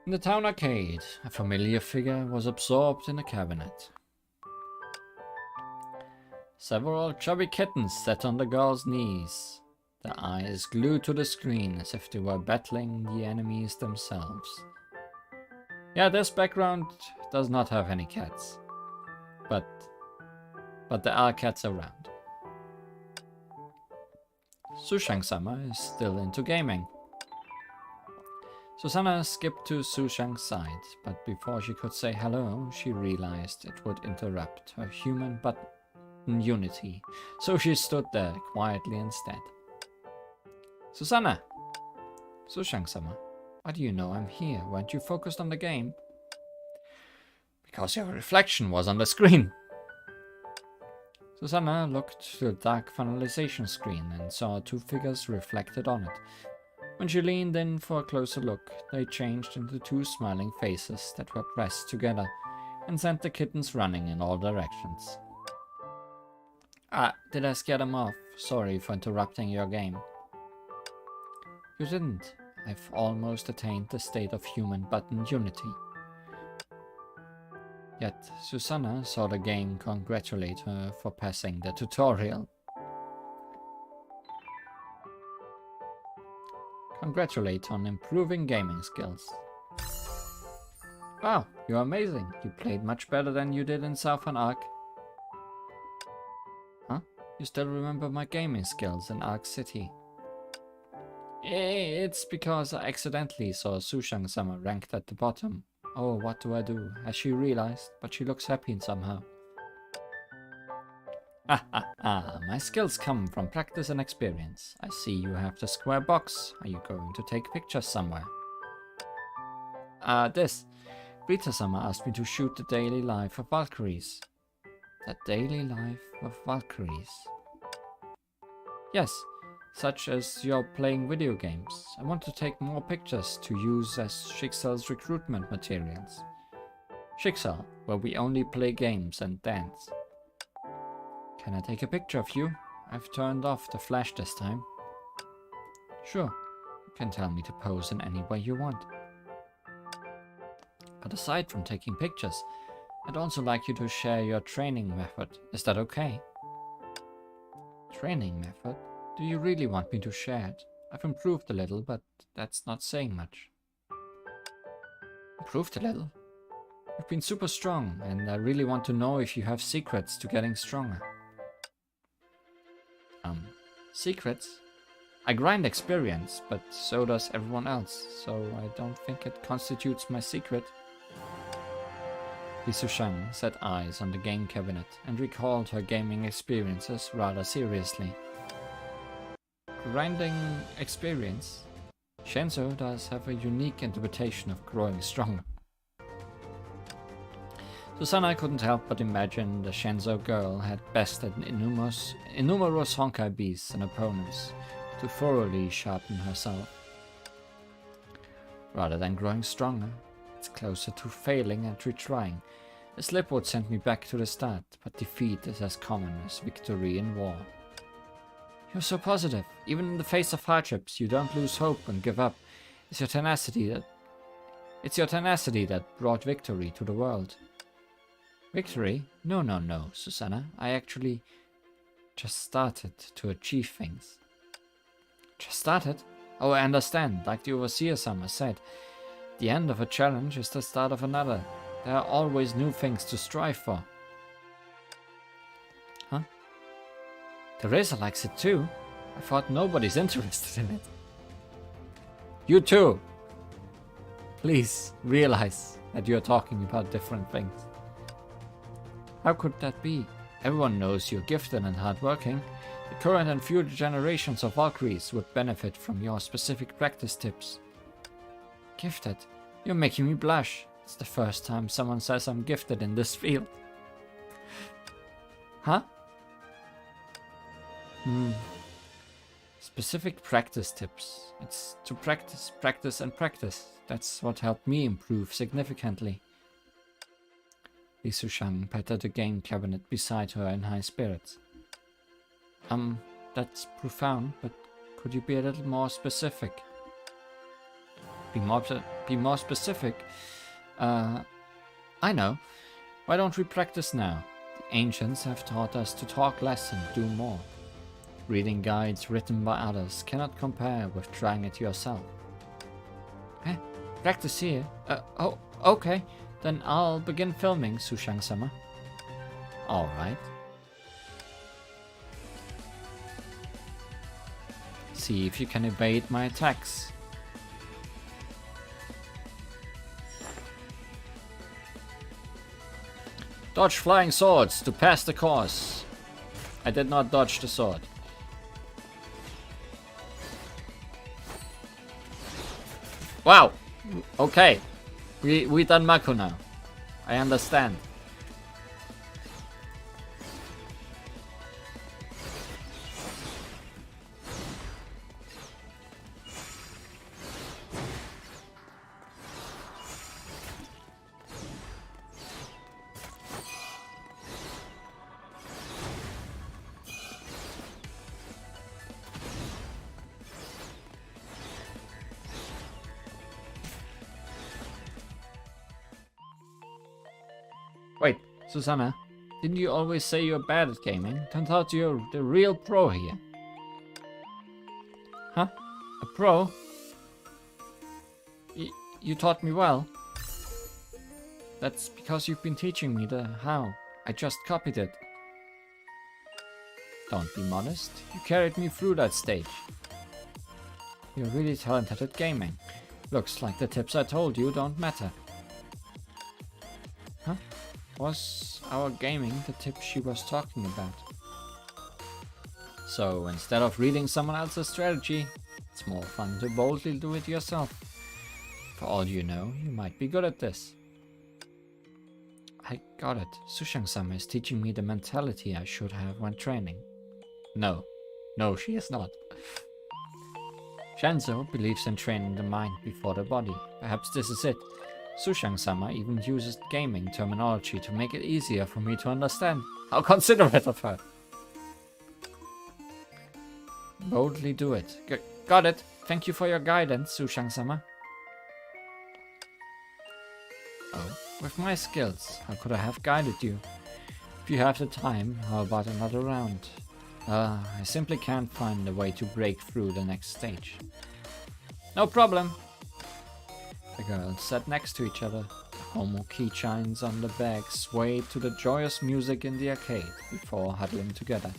In the town arcade, a familiar figure was absorbed in a cabinet. Several chubby kittens sat on the girl's knees, their eyes glued to the screen as if they were battling the enemies themselves. Yeah, this background does not have any cats, but there are cats around. Sushang-sama is still into gaming. Susanna skipped to Sushang's side, but before she could say hello, she realized it would interrupt her human button unity, so she stood there quietly instead. Susanna! Sushang-sama, why do you know I'm here? Weren't you focused on the game? Because your reflection was on the screen. Susanna looked to the dark finalization screen and saw two figures reflected on it. When she leaned in for a closer look, they changed into two smiling faces that were pressed together and sent the kittens running in all directions. Did I scare them off? Sorry for interrupting your game. You didn't. I've almost attained the state of human button unity. Yet Susanna saw the game congratulate her for passing the tutorial. Congratulate on improving gaming skills. Wow, you're amazing. You played much better than you did in Southern Ark. Huh? You still remember my gaming skills in Ark City? It's because I accidentally saw Sushang-sama ranked at the bottom. Oh, what do I do? Has she realized? But she looks happy somehow. My skills come from practice and experience. I see you have the square box. Are you going to take pictures somewhere? This. Rita-sama asked me to shoot the daily life of Valkyries. The daily life of Valkyries? Yes, such as you're playing video games. I want to take more pictures to use as Schicksal's recruitment materials. Schicksal, where we only play games and dance. Can I take a picture of you? I've turned off the flash this time. Sure, you can tell me to pose in any way you want. But aside from taking pictures, I'd also like you to share your training method. Is that okay? Training method? Do you really want me to share it? I've improved a little, but that's not saying much. Improved a little? You've been super strong, and I really want to know if you have secrets to getting stronger. Secrets? I grind experience, but so does everyone else, so I don't think it constitutes my secret. Li Sushang set eyes on the game cabinet and recalled her gaming experiences rather seriously. Grinding experience? Shenzo does have a unique interpretation of growing stronger. Susanna couldn't help but imagine the Shenzo girl had bested numerous Honkai beasts and opponents to thoroughly sharpen herself. Rather than growing stronger, it's closer to failing and retrying. A slip would send me back to the start, but defeat is as common as victory in war. You're so positive. Even in the face of hardships, you don't lose hope and give up. It's your tenacity that brought victory to the world. Victory? No, Susanna. I actually just started to achieve things. Just started? Oh, I understand. Like the Overseer-sama said, the end of a challenge is the start of another. There are always new things to strive for. Huh? Teresa likes it too. I thought nobody's interested in it. You too. Please realize that you're talking about different things. How could that be? Everyone knows you're gifted and hardworking. The current and future generations of Valkyries would benefit from your specific practice tips. Gifted? You're making me blush. It's the first time someone says I'm gifted in this field. Huh? Specific practice tips. It's to practice, practice, and practice. That's what helped me improve significantly. Li Sushang patted the game cabinet beside her in high spirits. That's profound, but could you be a little more specific? Be more specific? I know. Why don't we practice now? The ancients have taught us to talk less and do more. Reading guides written by others cannot compare with trying it yourself. Eh? Practice here? Oh, okay. Then I'll begin filming, Sushang-sama. Alright. See if you can evade my attacks. Dodge flying swords to pass the course. I did not dodge the sword. Wow. Okay. We done Mako now. I understand. Wait, Susanna, didn't you always say you're bad at gaming? Turns out you're the real pro here. Huh? A pro? You taught me well. That's because you've been teaching me the how. I just copied it. Don't be modest. You carried me through that stage. You're really talented at gaming. Looks like the tips I told you don't matter. Huh? Was our gaming the tip she was talking about? So instead of reading someone else's strategy, it's more fun to boldly do it yourself. For all you know, you might be good at this. I got it. Sushang-sama is teaching me the mentality I should have when training. No, she is not. Shenzo believes in training the mind before the body. Perhaps this is it. Sushang-sama even uses gaming terminology to make it easier for me to understand. How considerate of her. Boldly do it. Got it. Thank you for your guidance, Sushang-sama. With my skills, how could I have guided you? If you have the time, how about another round? I simply can't find a way to break through the next stage. No problem. The girls sat next to each other. The homo key chimes on the bag swayed to the joyous music in the arcade before huddling together.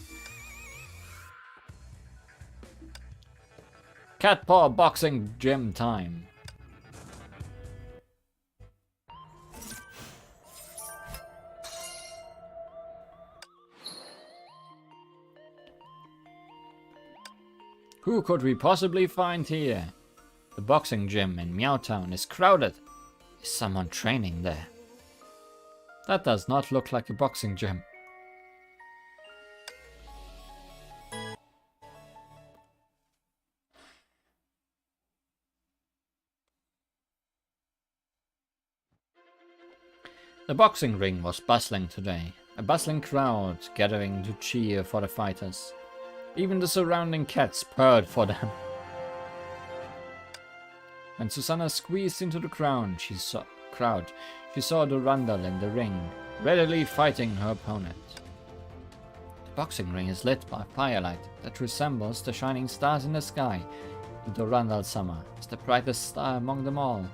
Cat paw boxing gym time. Who could we possibly find here? The boxing gym in Meow Town is crowded. Is someone training there? That does not look like a boxing gym. The boxing ring was bustling today. A bustling crowd gathering to cheer for the fighters. Even the surrounding cats purred for them. When Susanna squeezed into the crowd, she saw Durandal in the ring, readily fighting her opponent. The boxing ring is lit by firelight that resembles the shining stars in the sky. Durandal Summer is the brightest star among them all.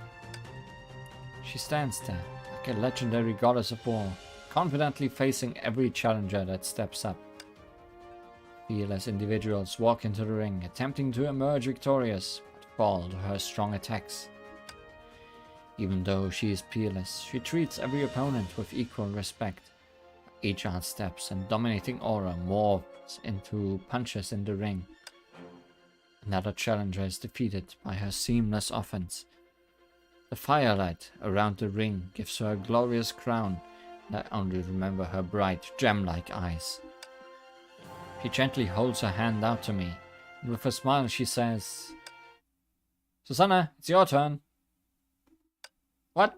She stands there, like a legendary goddess of war, confidently facing every challenger that steps up. Fearless individuals walk into the ring, attempting to emerge victorious, but fall to her strong attacks. Even though she is peerless, she treats every opponent with equal respect. Each outsteps and dominating aura morphs into punches in the ring. Another challenger is defeated by her seamless offense. The firelight around the ring gives her a glorious crown, and I only remember her bright, gem-like eyes. She gently holds her hand out to me, and with a smile she says, "Susanna, it's your turn." What?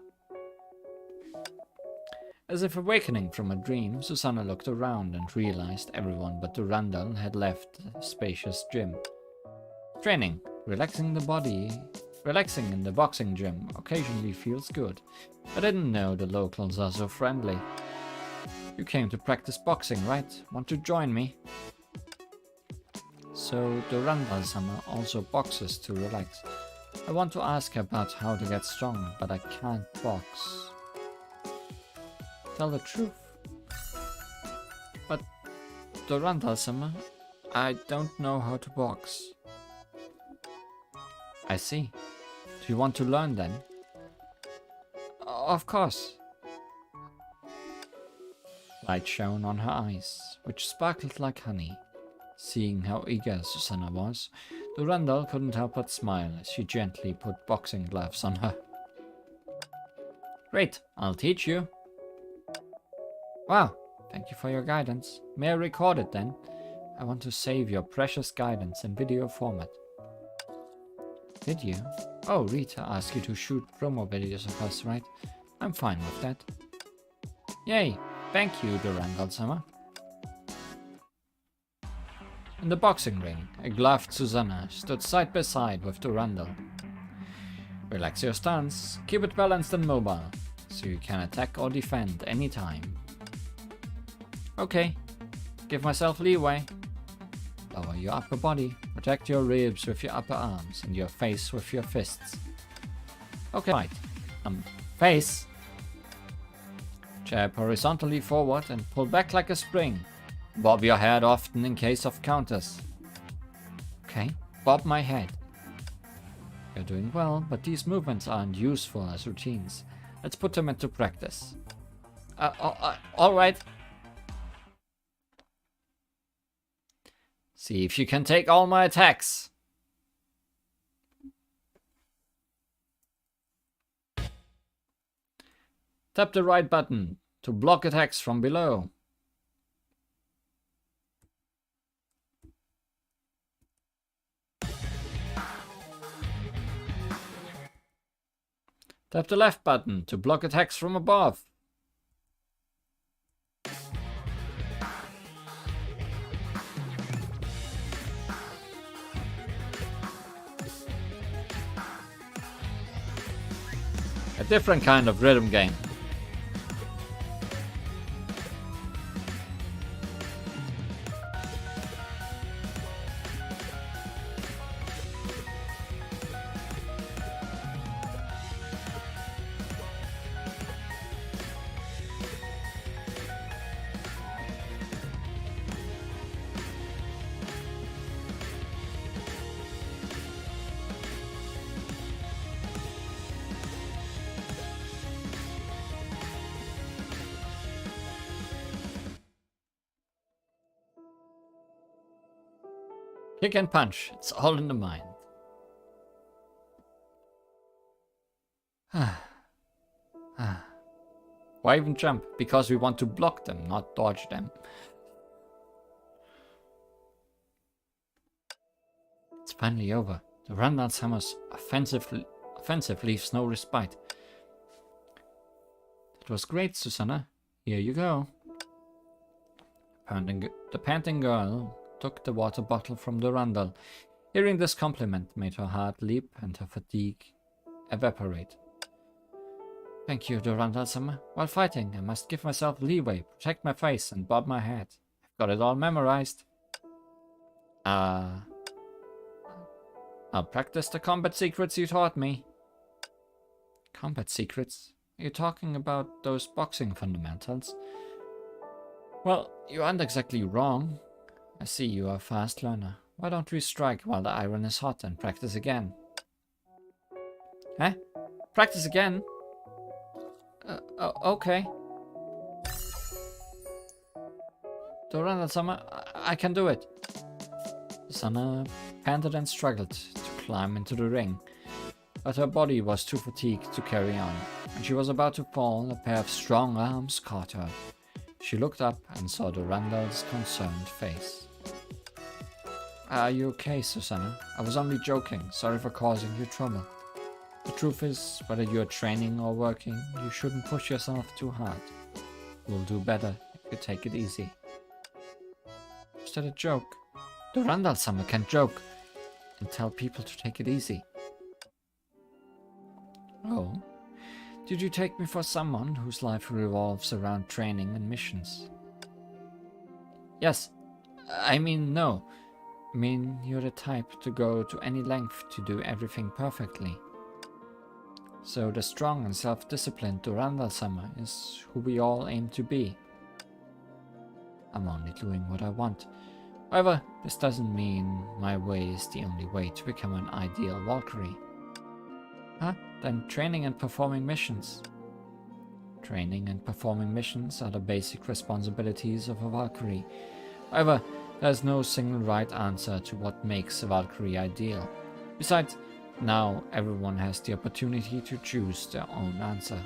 As if awakening from a dream, Susanna looked around and realized everyone but Durandal had left the spacious gym. Training, relaxing in the boxing gym occasionally feels good. I didn't know the locals are so friendly. You came to practice boxing, right? Want to join me? So Durandal Summer also boxes to relax. I want to ask her about how to get strong, but I can't box. Tell the truth. But Durandal Summer, I don't know how to box. I see. Do you want to learn then? Of course. Light shone on her eyes, which sparkled like honey. Seeing how eager Susanna was, Durandal couldn't help but smile as she gently put boxing gloves on her. Great, I'll teach you. Wow, thank you for your guidance. May I record it then? I want to save your precious guidance in video format. Video? Oh, Rita asked you to shoot promo videos of us, right? I'm fine with that. Yay, thank you, Durandal Summer. In the boxing ring, a gloved Susanna stood side by side with Durandal. Relax your stance, keep it balanced and mobile, so you can attack or defend anytime. Okay, give myself leeway. Lower your upper body, protect your ribs with your upper arms and your face with your fists. Okay, right. Face. Jab horizontally forward and pull back like a spring. Bob your head often in case of counters. Okay, bob my head. You're doing well, but these movements aren't useful as routines. Let's put them into practice. Alright. See if you can take all my attacks. Tap the right button to block attacks from below. Tap the left button to block attacks from above. A different kind of rhythm game. Kick and punch. It's all in the mind. Why even jump? Because we want to block them, not dodge them. It's finally over. The Randall Summer's offensive leaves no respite. That was great, Susanna. Here you go. The panting girl took the water bottle from the Randall. Hearing this compliment made her heart leap and her fatigue evaporate. Thank you, Durandal Summer. While fighting, I must give myself leeway, protect my face, and bob my head. I've got it all memorized. I'll practice the combat secrets you taught me. Combat secrets? Are you talking about those boxing fundamentals? Well, you aren't exactly wrong. I see you are a fast learner. Why don't we strike while the iron is hot and practice again? Huh? Practice again? Okay. Durandal Summer, I can do it. Susanna panted and struggled to climb into the ring, but her body was too fatigued to carry on. When she was about to fall, a pair of strong arms caught her. She looked up and saw Durandal's concerned face. Are you okay, Susanna? I was only joking. Sorry for causing you trouble. The truth is, whether you're training or working, you shouldn't push yourself too hard. You'll do better if you take it easy. Is that a joke? Durandal Summer can joke and tell people to take it easy. Oh? Did you take me for someone whose life revolves around training and missions? Yes. I mean, no. I mean, you're the type to go to any length to do everything perfectly. So the strong and self-disciplined Durandal Summer is who we all aim to be. I'm only doing what I want. However, this doesn't mean my way is the only way to become an ideal Valkyrie. Huh? Then training and performing missions. Training and performing missions are the basic responsibilities of a Valkyrie. However, there's no single right answer to what makes a Valkyrie ideal. Besides, now everyone has the opportunity to choose their own answer.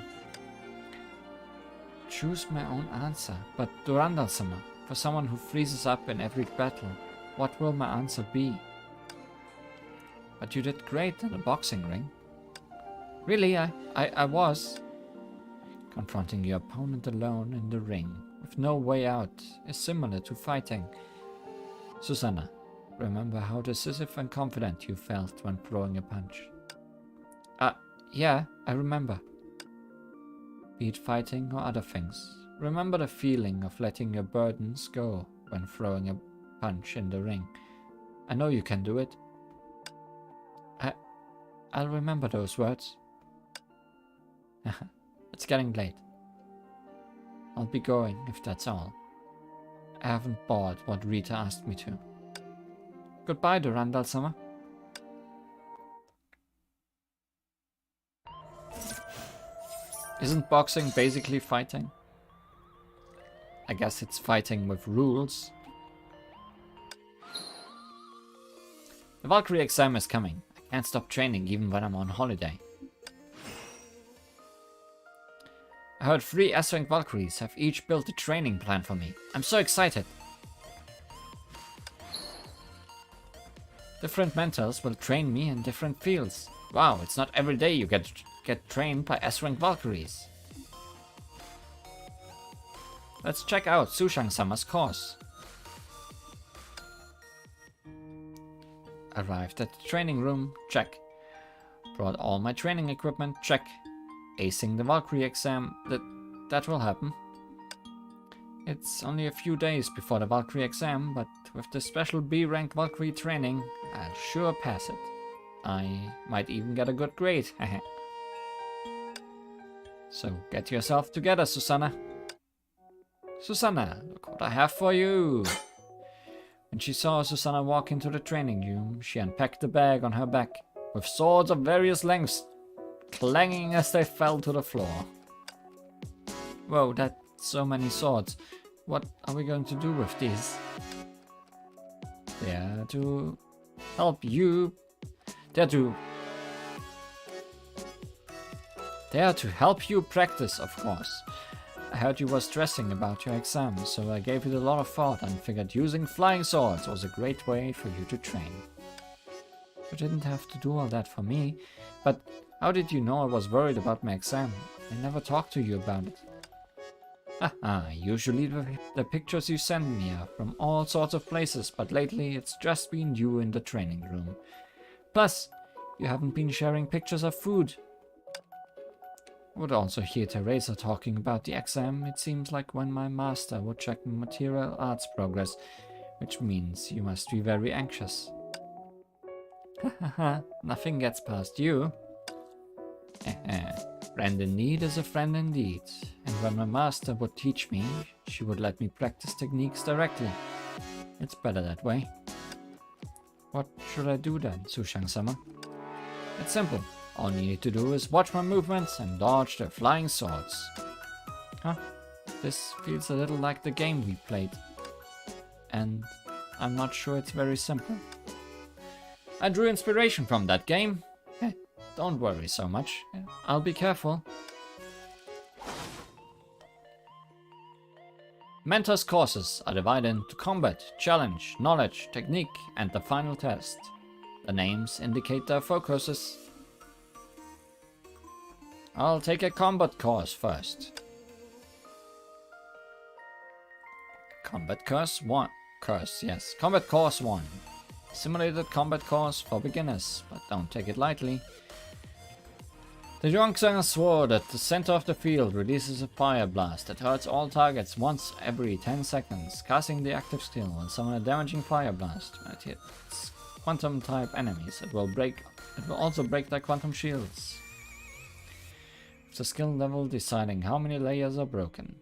Choose my own answer? But Durandal Summer, for someone who freezes up in every battle, what will my answer be? But you did great in the boxing ring. Really, I was. Confronting your opponent alone in the ring, with no way out, is similar to fighting. Susanna, remember how decisive and confident you felt when throwing a punch? Yeah, I remember. Be it fighting or other things, remember the feeling of letting your burdens go when throwing a punch in the ring. I know you can do it. I'll remember those words. It's getting late. I'll be going if that's all. I haven't bought what Rita asked me to. Goodbye, Durandal Summer. Isn't boxing basically fighting? I guess it's fighting with rules. The Valkyrie exam is coming. I can't stop training even when I'm on holiday. I heard 3 S-rank Valkyries have each built a training plan for me. I'm so excited. Different mentors will train me in different fields. Wow, it's not every day you get trained by S-rank Valkyries. Let's check out Sushang Summer's course. Arrived at the training room, check. Brought all my training equipment, check. Acing the Valkyrie exam, that will happen. It's only a few days before the Valkyrie exam, but with the special B-rank Valkyrie training, I'll sure pass it. I might even get a good grade, So get yourself together, Susanna. Susanna, look what I have for you. When she saw Susanna walk into the training room, she unpacked the bag on her back, with swords of various lengths clanging as they fell to the floor. Whoa, that's so many swords. What are we going to do with these? There to help you. There to help you practice, of course. I heard you were stressing about your exam, so I gave it a lot of thought and figured using flying swords was a great way for you to train. You didn't have to do all that for me, but how did you know I was worried about my exam? I never talked to you about it. Usually the pictures you send me are from all sorts of places, but lately it's just been you in the training room. Plus, you haven't been sharing pictures of food. I would also hear Teresa talking about the exam. It seems like when my master would check material arts progress, which means you must be very anxious. Nothing gets past you. Friend in need is a friend indeed. And when my master would teach me, she would let me practice techniques directly. It's better that way. What should I do then, Sushang-sama? It's simple. All you need to do is watch my movements and dodge the flying swords. Huh? This feels a little like the game we played. And I'm not sure it's very simple. I drew inspiration from that game. Don't worry so much. I'll be careful. Mentor's courses are divided into combat, challenge, knowledge, technique, and the final test. The names indicate their focuses. I'll take a combat course first. Combat course 1. Combat course 1. Simulated combat course for beginners, but don't take it lightly. The Yongzheng sword at the center of the field releases a fire blast that hurts all targets once every 10 seconds. Casting the active skill will summon a damaging fire blast. When it hits quantum type enemies, it will also break their quantum shields. With the skill level deciding how many layers are broken.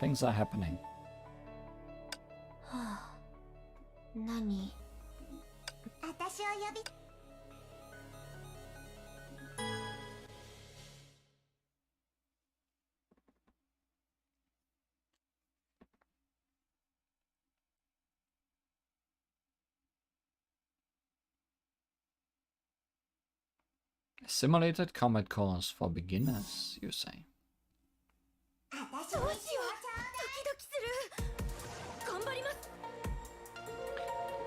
Things are happening. Nani? A simulated combat course for beginners, you say?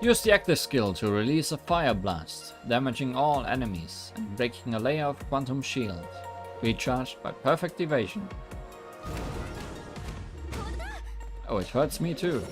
Use the active skill to release a fire blast, damaging all enemies and breaking a layer of quantum shield. Recharged by perfect evasion. Oh, it hurts me too.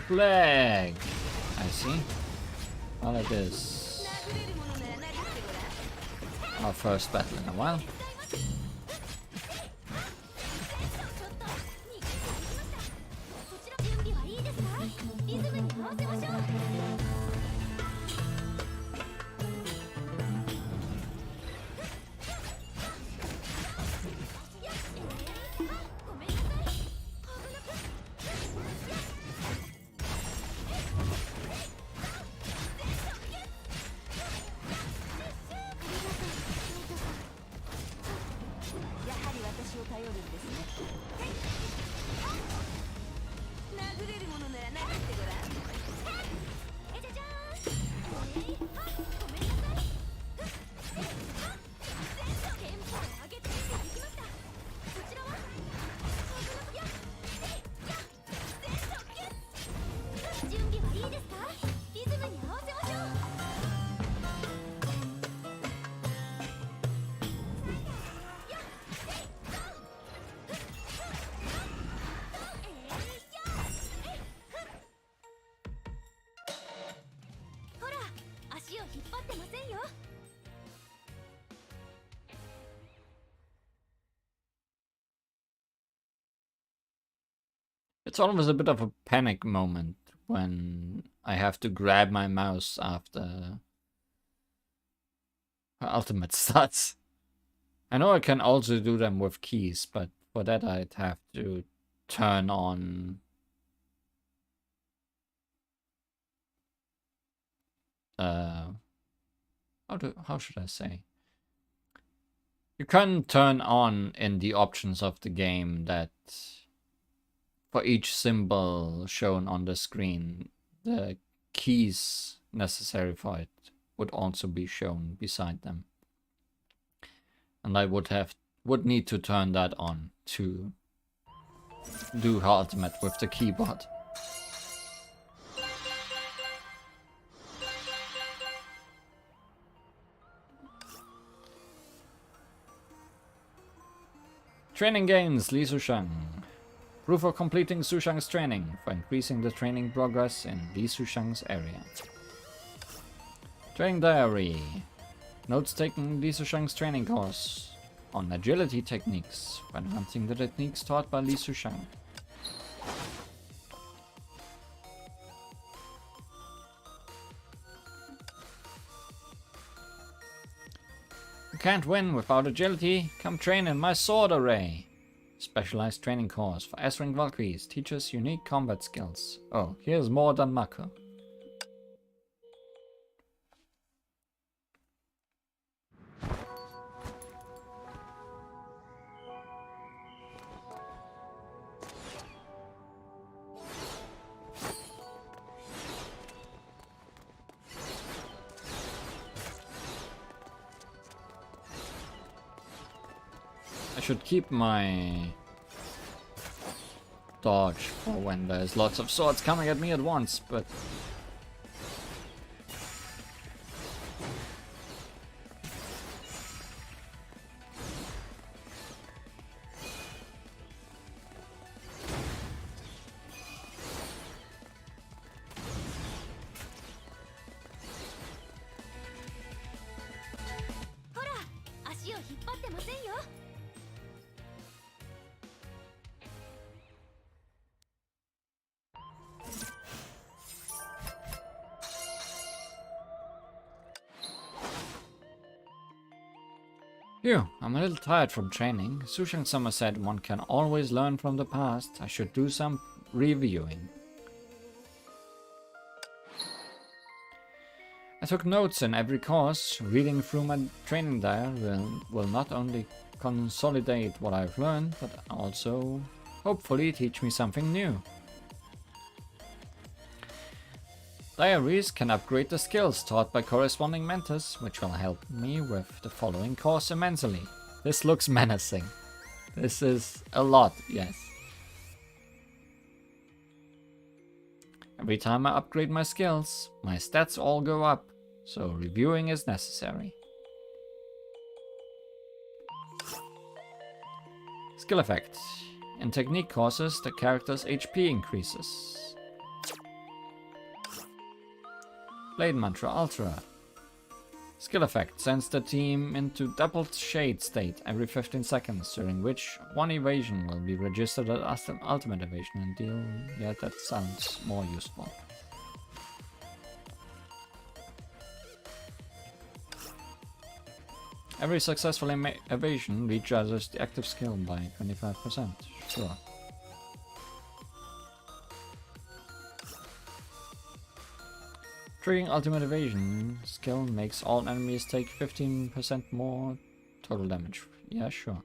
The leg! I see. Well, it is our first battle in a while. It's always a bit of a panic moment when I have to grab my mouse after her ultimate starts. I know I can also do them with keys, but for that I'd have to turn on how should I say? You can turn on in the options of the game that for each symbol shown on the screen, the keys necessary for it would also be shown beside them. And I would need to turn that on to do her ultimate with the keyboard. Training gains, Li Sushang. Proof of completing Sushang's training for increasing the training progress in Li Sushang's area. Training diary. Notes taken Li Sushang's training course on agility techniques when enhancing the techniques taught by Li Sushang. You can't win without agility. Come train in my sword array. Specialized training course for S-rank Valkyries teaches unique combat skills. Oh, here's more than Mako. I should keep my dodge for when there's lots of swords coming at me at once, but phew, I'm a little tired from training. Sushang-sama said one can always learn from the past. I should do some reviewing. I took notes in every course. Reading through my training diary will not only consolidate what I've learned, but also hopefully teach me something new. Diaries can upgrade the skills taught by corresponding mentors, which will help me with the following course immensely. This looks menacing. This is a lot, yes. Every time I upgrade my skills, my stats all go up, so reviewing is necessary. Skill effect. In technique courses, the character's HP increases. Blade Mantra Ultra. Skill effect sends the team into double shade state every 15 seconds, during which one evasion will be registered as ultimate evasion and deal. Yeah, that sounds more useful. Every successful evasion recharges the active skill by 25%. Sure. Triggering ultimate evasion skill makes all enemies take 15% more total damage. Yeah, sure.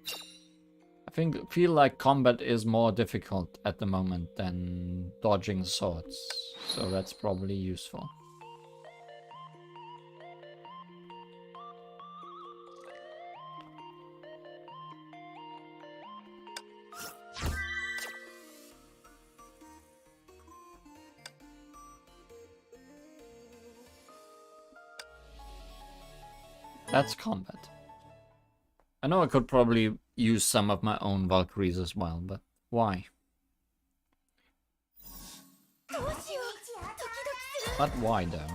I feel like combat is more difficult at the moment than dodging swords, so that's probably useful. That's combat. I know I could probably use some of my own Valkyries as well, but why? But why though?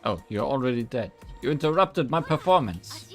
Oh, you're already dead. You interrupted my performance.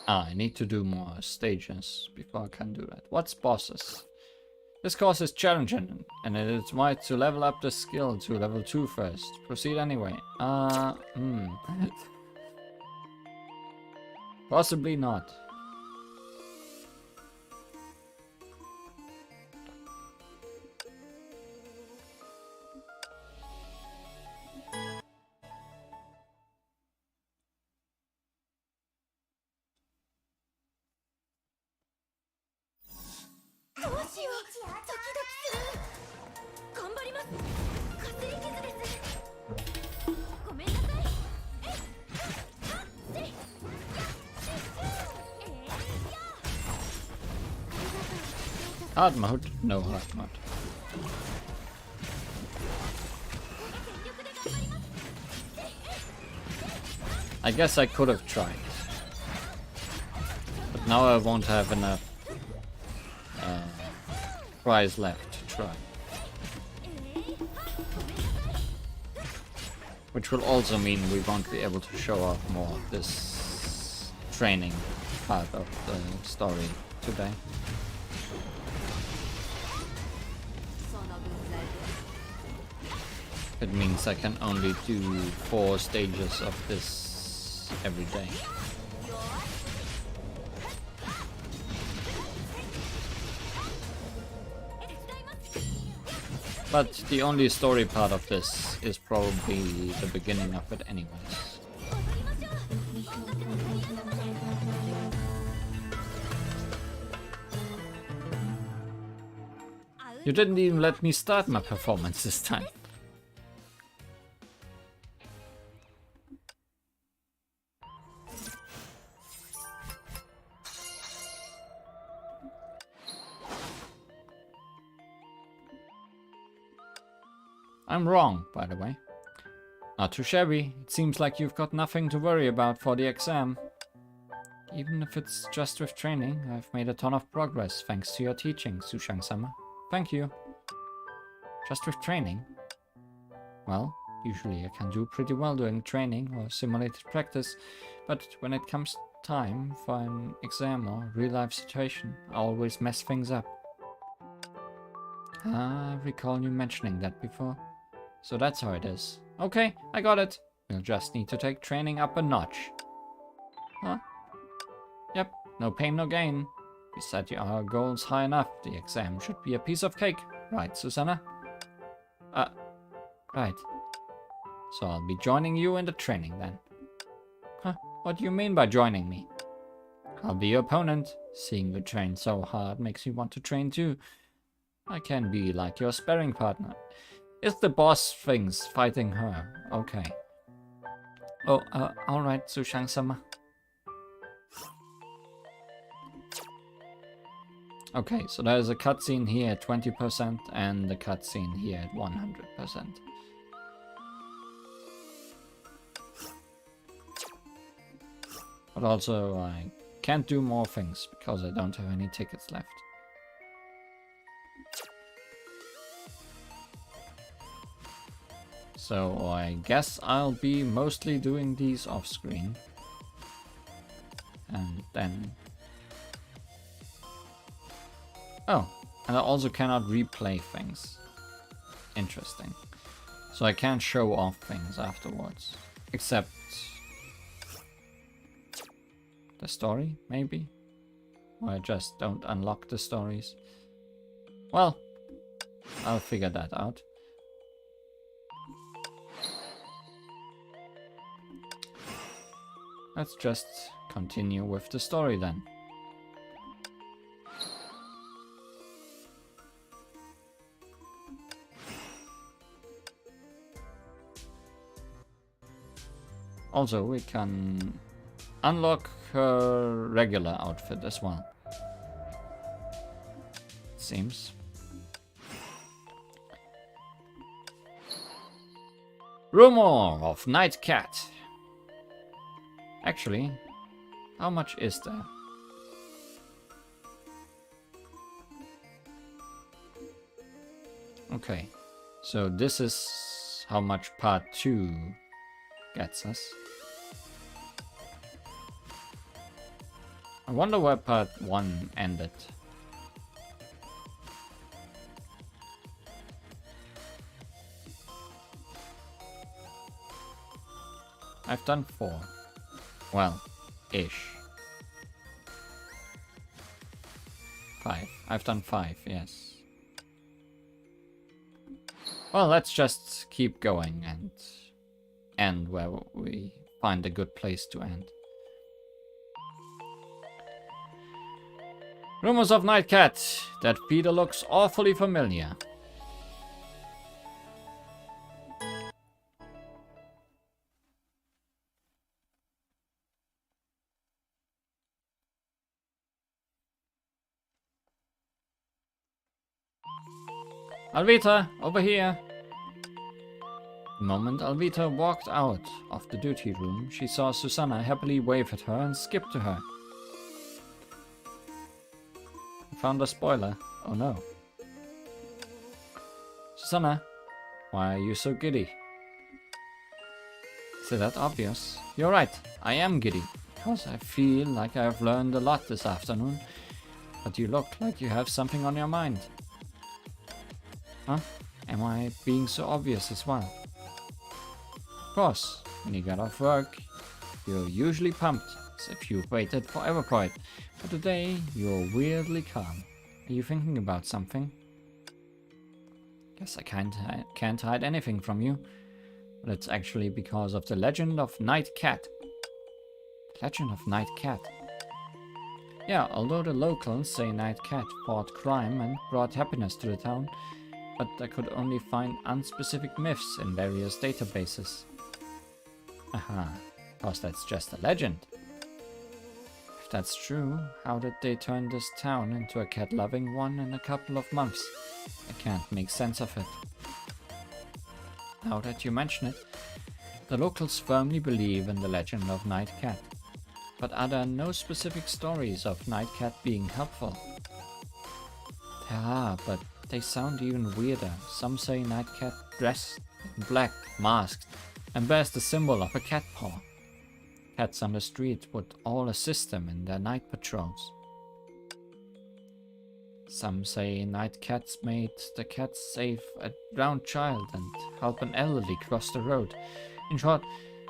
I need to do more stages before I can do that. What's bosses? This course is challenging, and it is wise to level up the skill to level 2 first. Proceed anyway. Possibly not. Hard mode? No hard mode. I guess I could have tried. But now I won't have enough prize left to try. Which will also mean we won't be able to show off more of this training part of the story today. It means I can only do 4 stages of this every day. But the only story part of this is probably the beginning of it anyways. You didn't even let me start my performance this time. I'm wrong, by the way. Not too shabby. It seems like you've got nothing to worry about for the exam. Even if it's just with training, I've made a ton of progress thanks to your teaching, Sushang-sama. Thank you. Just with training? Well, usually I can do pretty well doing training or simulated practice, but when it comes time for an exam or real-life situation, I always mess things up. I recall you mentioning that before. So that's how it is. Okay, I got it. We'll just need to take training up a notch. Huh? Yep, no pain, no gain. We set our goals high enough. The exam should be a piece of cake. Right, Susanna? Right. So I'll be joining you in the training then. Huh? What do you mean by joining me? I'll be your opponent. Seeing you train so hard makes me want to train too. I can be like your sparring partner. It's the boss things fighting her. Okay. Oh, alright, Sushang-sama. Okay, so there's a cutscene here at 20% and the cutscene here at 100%. But also, I can't do more things because I don't have any tickets left. So I guess I'll be mostly doing these off screen. And then... Oh, and I also cannot replay things. Interesting. So I can't show off things afterwards. Except... the story, maybe? Or I just don't unlock the stories. Well, I'll figure that out. Let's just continue with the story then. Also, we can unlock her regular outfit as well. It seems. Rumor of Night Cat. Actually, how much is there? Okay, so this is how much part 2 gets us. I wonder where part 1 ended. I've done 4. Well, ish. 5. I've done 5, yes. Well, let's just keep going and end where we find a good place to end. Rumors of Night Cat. That feeder looks awfully familiar. Alvita, over here! The moment Alvita walked out of the duty room, she saw Susanna happily wave at her and skip to her. I found a spoiler. Oh no. Susanna, why are you so giddy? Is that obvious? You're right, I am giddy, because I feel like I've learned a lot this afternoon, but you look like you have something on your mind. Huh? Am I being so obvious as well? Of course, when you get off work, you're usually pumped, as if you've waited forever for it. But today, you're weirdly calm. Are you thinking about something? Guess I can't hide anything from you. But it's actually because of the legend of Night Cat. Legend of Night Cat? Yeah, although the locals say Night Cat fought crime and brought happiness to the town, but I could only find unspecific myths in various databases. Aha, cause that's just a legend. If that's true, how did they turn this town into a cat-loving one in a couple of months? I can't make sense of it. Now that you mention it, the locals firmly believe in the legend of Night Cat. But are there no specific stories of Night Cat being helpful? There are, but they sound even weirder. Some say Night Cat dressed in black, masked, and bears the symbol of a cat paw. Cats on the street would all assist them in their night patrols. Some say Night Cats made the cats save a drowned child and help an elderly cross the road. In short,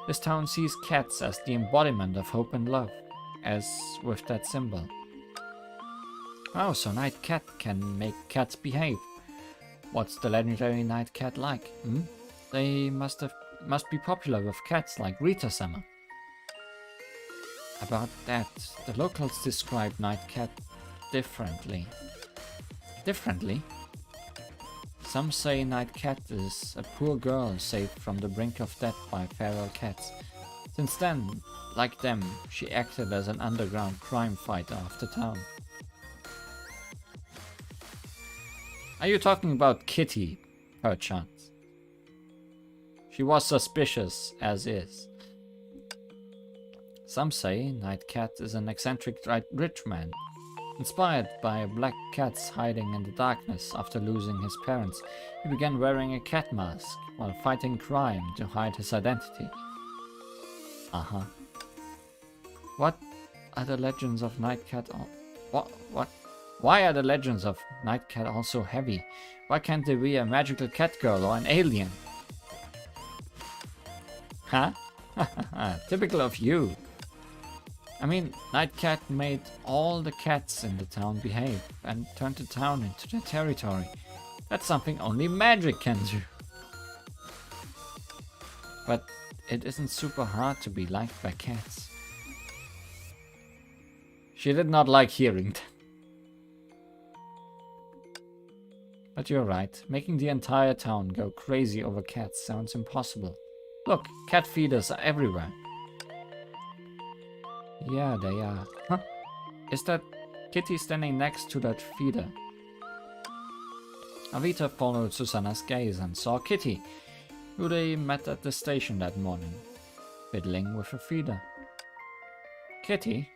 this town sees cats as the embodiment of hope and love, as with that symbol. Oh, so Night Cat can make cats behave. What's the legendary Night Cat like? They must be popular with cats like Rita Summer. About that, the locals describe Night Cat differently. Differently? Some say Night Cat is a poor girl saved from the brink of death by feral cats. Since then, like them, she acted as an underground crime fighter of the town. Are you talking about Kitty, perchance? She was suspicious, as is. Some say Night Cat is an eccentric rich man. Inspired by black cats hiding in the darkness after losing his parents, he began wearing a cat mask while fighting crime to hide his identity. Uh-huh. What are the legends of Night Cat? Why are the legends of Night Cat all so heavy? Why can't they be a magical cat girl or an alien? Huh? Typical of you. I mean, Nightcat made all the cats in the town behave and turned the town into their territory. That's something only magic can do. But it isn't super hard to be liked by cats. She did not like hearing that. But you're right, making the entire town go crazy over cats sounds impossible. Look, cat feeders are everywhere. Yeah, they are. Huh? Is that Kitty standing next to that feeder? Avita followed Susanna's gaze and saw Kitty, who they met at the station that morning, fiddling with a feeder. Kitty?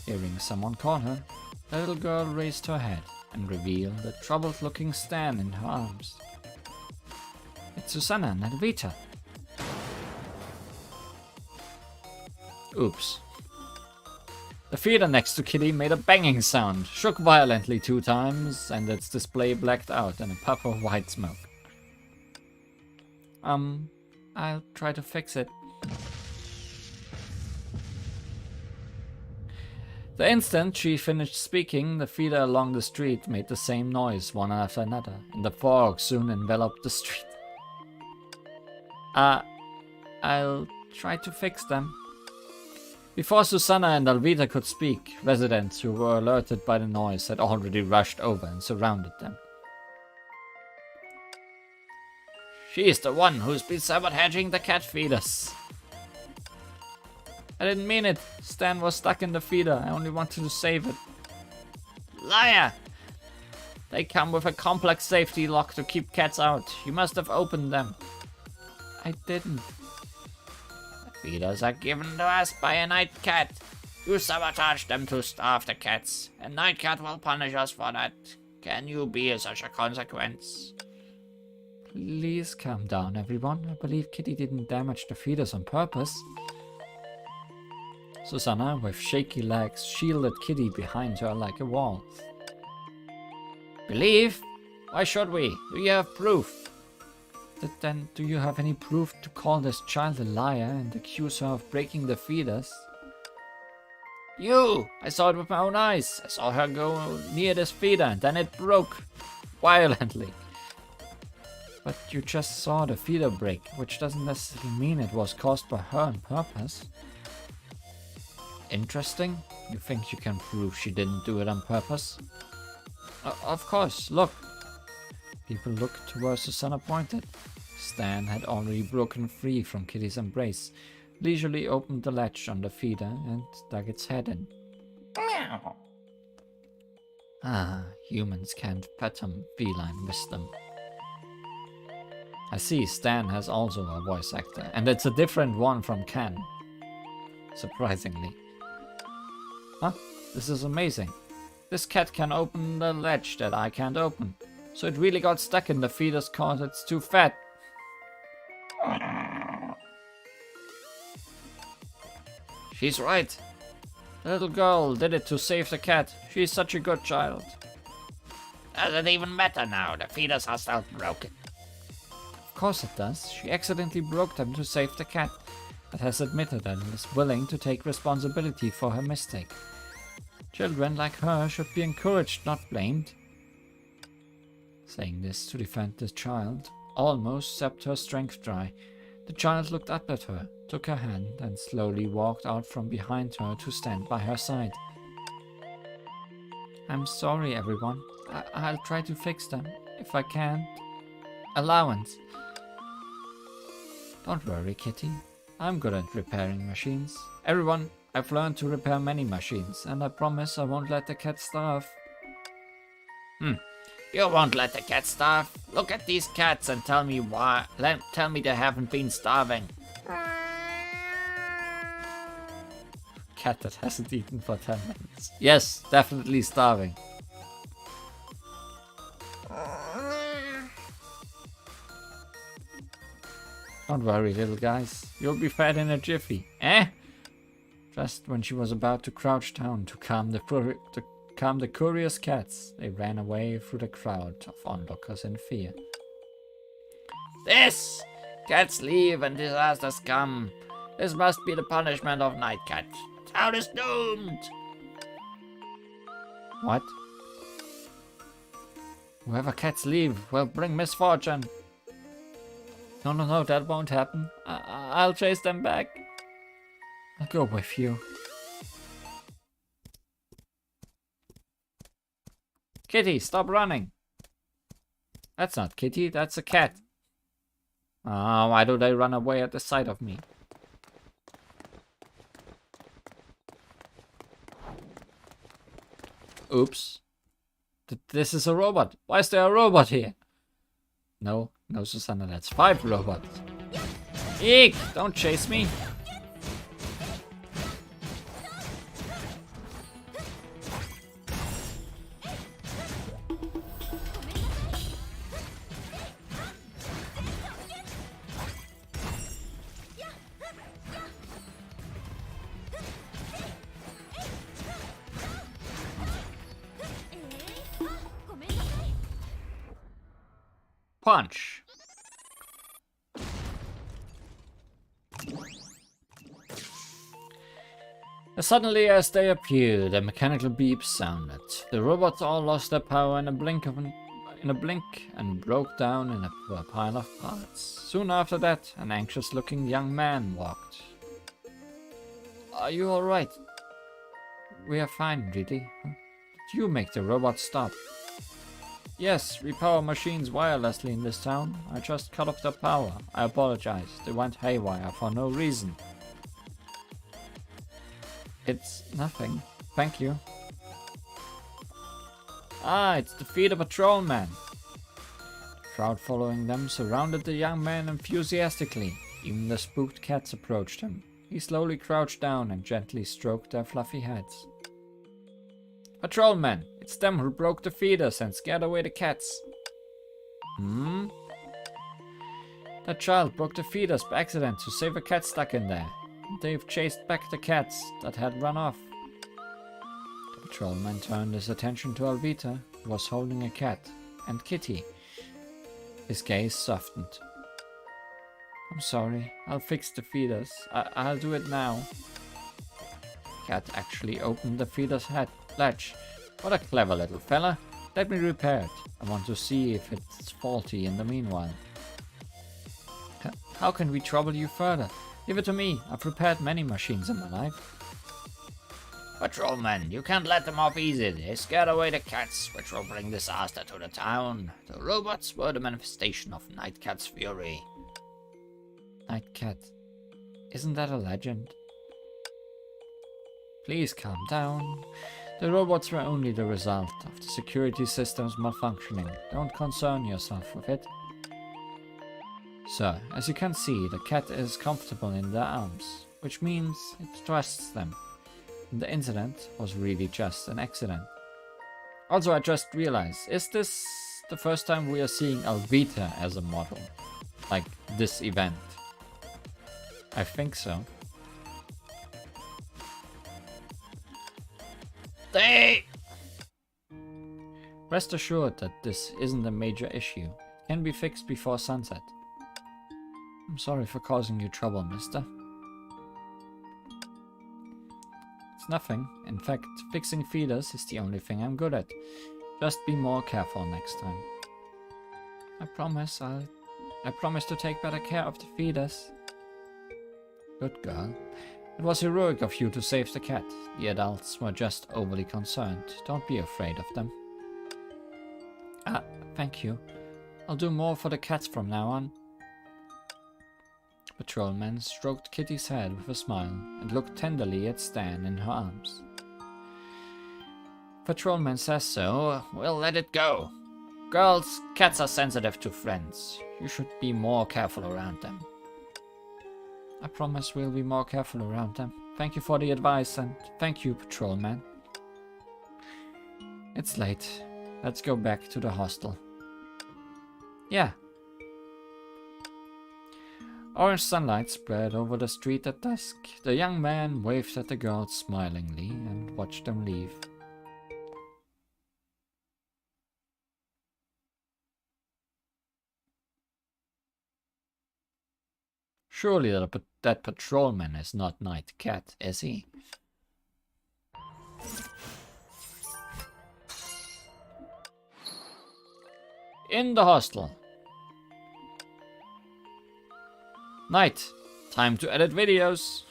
Hearing someone call her, the little girl raised her head and revealed the troubled-looking Stan in her arms. It's Susanna and Avita. Oops. The feeder next to Kitty made a banging sound, shook violently 2 times, and its display blacked out in a puff of white smoke. I'll try to fix it. The instant she finished speaking, the feeder along the street made the same noise one after another, and the fog soon enveloped the street. I'll try to fix them. Before Susanna and Alvita could speak, residents who were alerted by the noise had already rushed over and surrounded them. She's the one who's been sabotaging the cat feeders. I didn't mean it. Stan was stuck in the feeder. I only wanted to save it. Liar! They come with a complex safety lock to keep cats out. You must have opened them. I didn't. The feeders are given to us by a night cat. You sabotaged them to starve the cats. A night cat will punish us for that. Can you bear such a consequence? Please calm down, everyone. I believe Kitty didn't damage the feeders on purpose. Susanna, with shaky legs, shielded Kitty behind her like a wall. Believe? Why should we? Do you have proof? Then do you have any proof to call this child a liar and accuse her of breaking the feeders? You! I saw it with my own eyes. I saw her go near this feeder and then it broke. Violently. But you just saw the feeder break, which doesn't necessarily mean it was caused by her on purpose. Interesting. You think you can prove she didn't do it on purpose? Of course, look. People looked to where Susanna pointed. Stan had already broken free from Kitty's embrace, leisurely opened the latch on the feeder and dug its head in. Meow. Ah, humans can't fathom feline wisdom. I see Stan has also a voice actor, and it's a different one from Ken. Surprisingly. Huh? This is amazing. This cat can open the latch that I can't open. So it really got stuck in the feeders cause it's too fat. She's right. The little girl did it to save the cat. She's such a good child. Doesn't even matter now. The feeders are still broken. Of course it does. She accidentally broke them to save the cat, but has admitted and is willing to take responsibility for her mistake. Children like her should be encouraged, not blamed. Saying this to defend the child almost sapped her strength dry. The child looked up at her, took her hand, and slowly walked out from behind her to stand by her side. I'm sorry, everyone. I'll try to fix them. If I can't... Allowance. Don't worry, Kitty. I'm good at repairing machines. Everyone, I've learned to repair many machines, and I promise I won't let the cat starve. You won't let the cat starve? Look at these cats and tell me why. Tell me they haven't been starving. Cat that hasn't eaten for 10 minutes. Yes, definitely starving. Don't worry, little guys. You'll be fed in a jiffy. Eh? Just when she was about to crouch down to calm the curious cats, they ran away through the crowd of onlookers in fear. This! Cats leave and disasters come. This must be the punishment of Nightcat. Town is doomed! What? Whoever cats leave will bring misfortune. No, that won't happen. I'll chase them back. I'll go with you. Kitty, stop running. That's not Kitty, that's a cat. Ah, why do they run away at the sight of me? Oops. This is a robot. Why is there a robot here? No, Susanna, that's 5 robots. Eek! Don't chase me. Punch. Suddenly, as they appeared, a mechanical beep sounded. The robots all lost their power in a blink and broke down into a pile of parts. Soon after that, an anxious-looking young man walked. Are you all right? We are fine, Didi. Did you make the robots stop? Yes, we power machines wirelessly in this town. I just cut off their power. I apologize. They went haywire for no reason. It's nothing. Thank you. Ah, it's the feeder patrolman. The crowd following them surrounded the young man enthusiastically. Even the spooked cats approached him. He slowly crouched down and gently stroked their fluffy heads. Patrolman, it's them who broke the feeders and scared away the cats. That child broke the feeders by accident to save a cat stuck in there. They've chased back the cats that had run off. The patrolman turned his attention to Alvita, who was holding a cat, and Kitty. His gaze softened. I'm sorry, I'll fix the feeders. I'll do it now. Cat actually opened the feeder's latch. What a clever little fella. Let me repair it. I want to see if it's faulty in the meanwhile. How can we trouble you further? Give it to me. I've repaired many machines in my life. Patrolman, you can't let them off easy. They scared away the cats, which will bring disaster to the town. The robots were the manifestation of Nightcat's fury. Nightcat? Isn't that a legend? Please calm down. The robots were only the result of the security systems malfunctioning. Don't concern yourself with it. Sir, as you can see, the cat is comfortable in their arms, which means it trusts them. The incident was really just an accident. Also, I just realized, is this the first time we are seeing Alvita as a model? Like this event? I think so. Rest assured that this isn't a major issue. It can be fixed before sunset. I'm sorry for causing you trouble, mister. It's nothing. In fact, fixing feeders is the only thing I'm good at. Just be more careful next time. I promise to take better care of the feeders. Good girl. It was heroic of you to save the cat. The adults were just overly concerned. Don't be afraid of them. Ah, thank you. I'll do more for the cats from now on. Patrolman stroked Kitty's head with a smile and looked tenderly at Stan in her arms. Patrolman says so. We'll let it go. Girls, cats are sensitive to friends. You should be more careful around them. I promise we'll be more careful around them. Thank you for the advice and thank you, Patrolman. It's late. Let's go back to the hostel. Yeah. Orange sunlight spread over the street at dusk. The young man waved at the girls smilingly and watched them leave. Surely that patrolman is not Night Cat, is he? In the hostel. Night. Time to edit videos.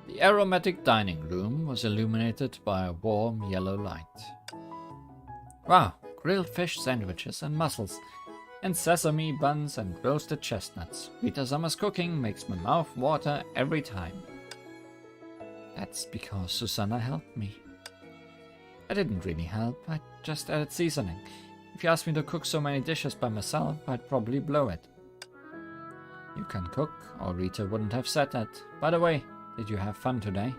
The aromatic dining room was illuminated by a warm yellow light. Wow, grilled fish sandwiches and mussels, and sesame buns and roasted chestnuts. Rita Summer's cooking makes my mouth water every time. That's because Susanna helped me. I didn't really help, I just added seasoning. If you asked me to cook so many dishes by myself, I'd probably blow it. You can cook, or Rita wouldn't have said that. By the way, did you have fun today?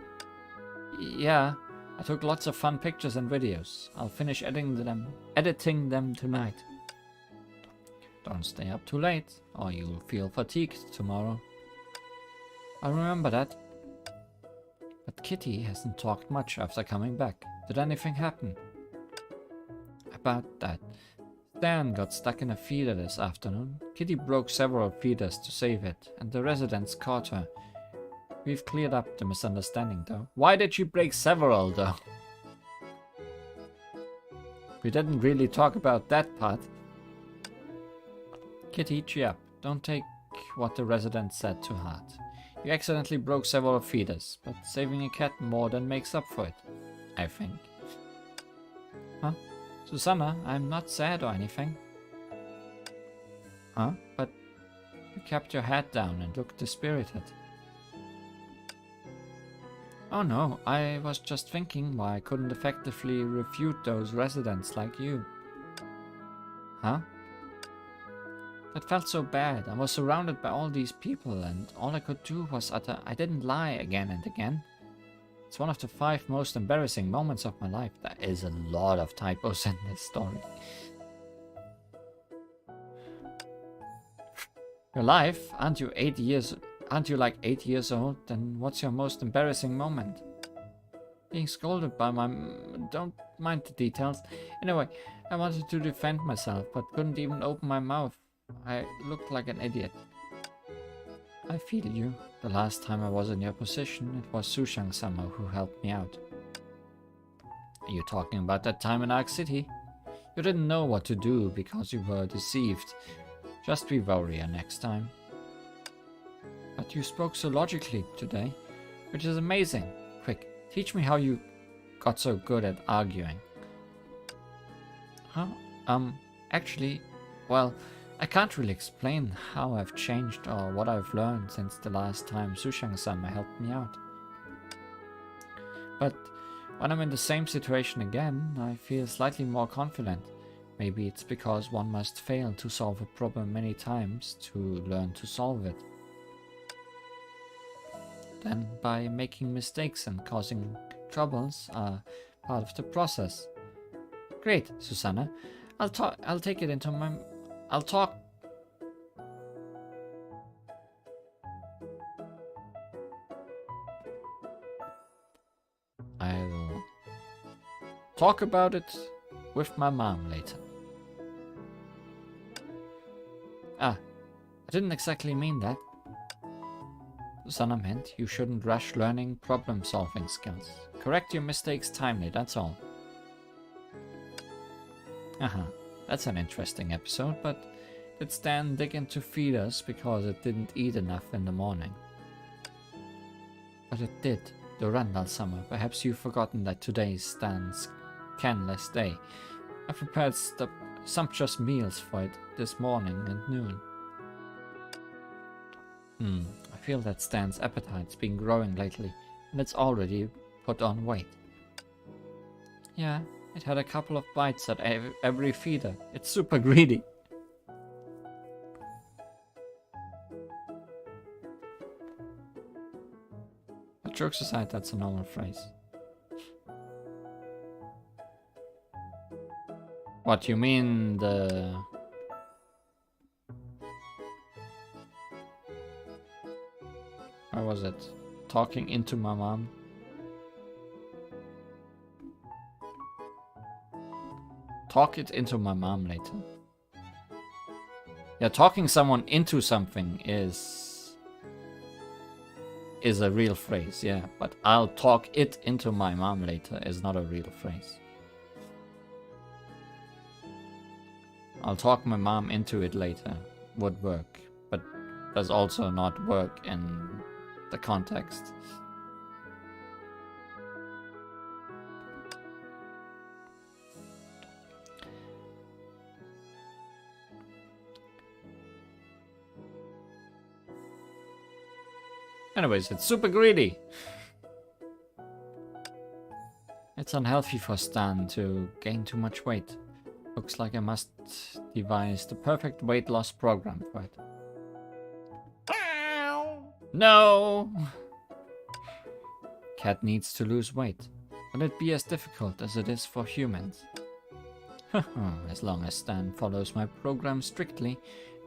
Yeah, I took lots of fun pictures and videos. I'll finish editing them tonight. Don't stay up too late, or you'll feel fatigued tomorrow. I'll remember that. But Kitty hasn't talked much after coming back. Did anything happen? About that. Stan got stuck in a feeder this afternoon. Kitty broke several feeders to save it, and the residents caught her. We've cleared up the misunderstanding though. Why did she break several though? We didn't really talk about that part. Kitty, cheer up. Don't take what the residents said to heart. You accidentally broke several feeders, but saving a cat more than makes up for it, I think. Huh? Susanna, I'm not sad or anything. Huh? But you kept your head down and looked dispirited. Oh no, I was just thinking why I couldn't effectively refute those residents like you. Huh? That felt so bad. I was surrounded by all these people and all I could do was utter, I didn't lie again and again. It's one of the 5 most embarrassing moments of my life. There is a lot of typos in this story. Your life? Aren't you like 8 years old? Then what's your most embarrassing moment? Being scolded by my... Don't mind the details. Anyway, I wanted to defend myself, but couldn't even open my mouth. I looked like an idiot. I feel you. The last time I was in your position, it was Sushang-sama who helped me out. Are you talking about that time in Arc City? You didn't know what to do because you were deceived. Just be warier next time. But you spoke so logically today, which is amazing. Quick, teach me how you got so good at arguing. Huh? Actually, well, I can't really explain how I've changed or what I've learned since the last time Sushang-sama helped me out. But when I'm in the same situation again, I feel slightly more confident. Maybe it's because one must fail to solve a problem many times to learn to solve it. Then by making mistakes and causing troubles are part of the process. Great, Susanna. I'll take it into my... I'll talk about it with my mom later. Ah, I didn't exactly mean that. Susanna meant you shouldn't rush learning problem-solving skills. Correct your mistakes timely, that's all. That's an interesting episode, but did Stan dig into feeders because it didn't eat enough in the morning? But it did. The Randall summer. Perhaps you've forgotten that today is Stan's canless day. I prepared sumptuous meals for it this morning and noon. I feel that Stan's appetite's been growing lately, and it's already put on weight. Yeah, it had a couple of bites at every feeder. It's super greedy. But jokes aside, that's a normal phrase. What, you mean the... Where was it? talking into my mom. Talk it into my mom later. Yeah, talking someone into something is a real phrase, yeah. But I'll talk it into my mom later is not a real phrase. I'll talk my mom into it later would work, but does also not work in the context. Anyways, it's super greedy. It's unhealthy for Stan to gain too much weight. Looks like I must devise the perfect weight loss program for it. No! Cat needs to lose weight. Will it be as difficult as it is for humans? As long as Stan follows my program strictly,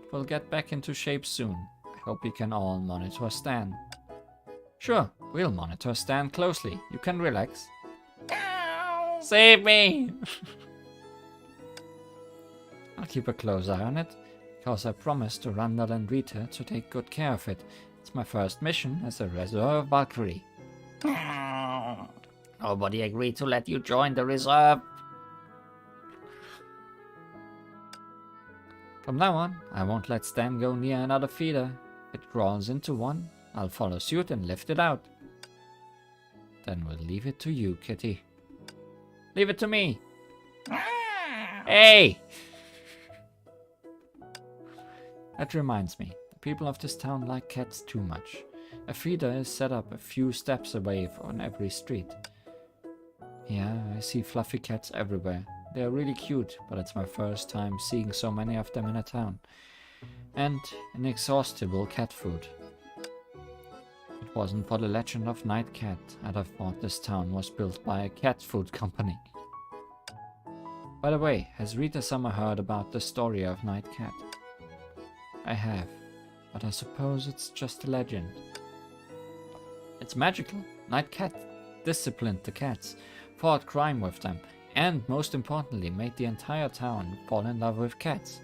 it will get back into shape soon. I hope you can all monitor Stan. Sure, we'll monitor Stan closely. You can relax. Save me! I'll keep a close eye on it, because I promised to Randall and Rita to take good care of it. It's my first mission as a Reserve Valkyrie. Nobody agreed to let you join the reserve. From now on, I won't let Stan go near another feeder. If it crawls into one, I'll follow suit and lift it out. Then we'll leave it to you, Kitty. Leave it to me. Hey! That reminds me, the people of this town like cats too much. A feeder is set up a few steps away on every street. Yeah, I see fluffy cats everywhere. They are really cute, but it's my first time seeing so many of them in a town. And inexhaustible cat food. If it wasn't for the legend of Night Cat, I'd have thought this town was built by a cat food company. By the way, has Rita Summer heard about the story of Night Cat? I have, but I suppose it's just a legend. It's magical. Night Cat disciplined the cats, fought crime with them, and most importantly made the entire town fall in love with cats.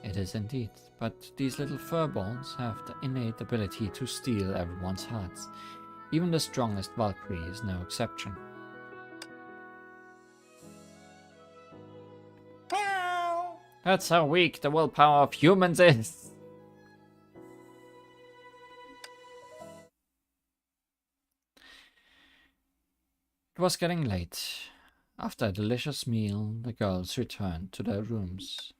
It is indeed, but these little furballs have the innate ability to steal everyone's hearts. Even the strongest Valkyrie is no exception. That's how weak the willpower of humans is. It was getting late. After a delicious meal, the girls returned to their rooms.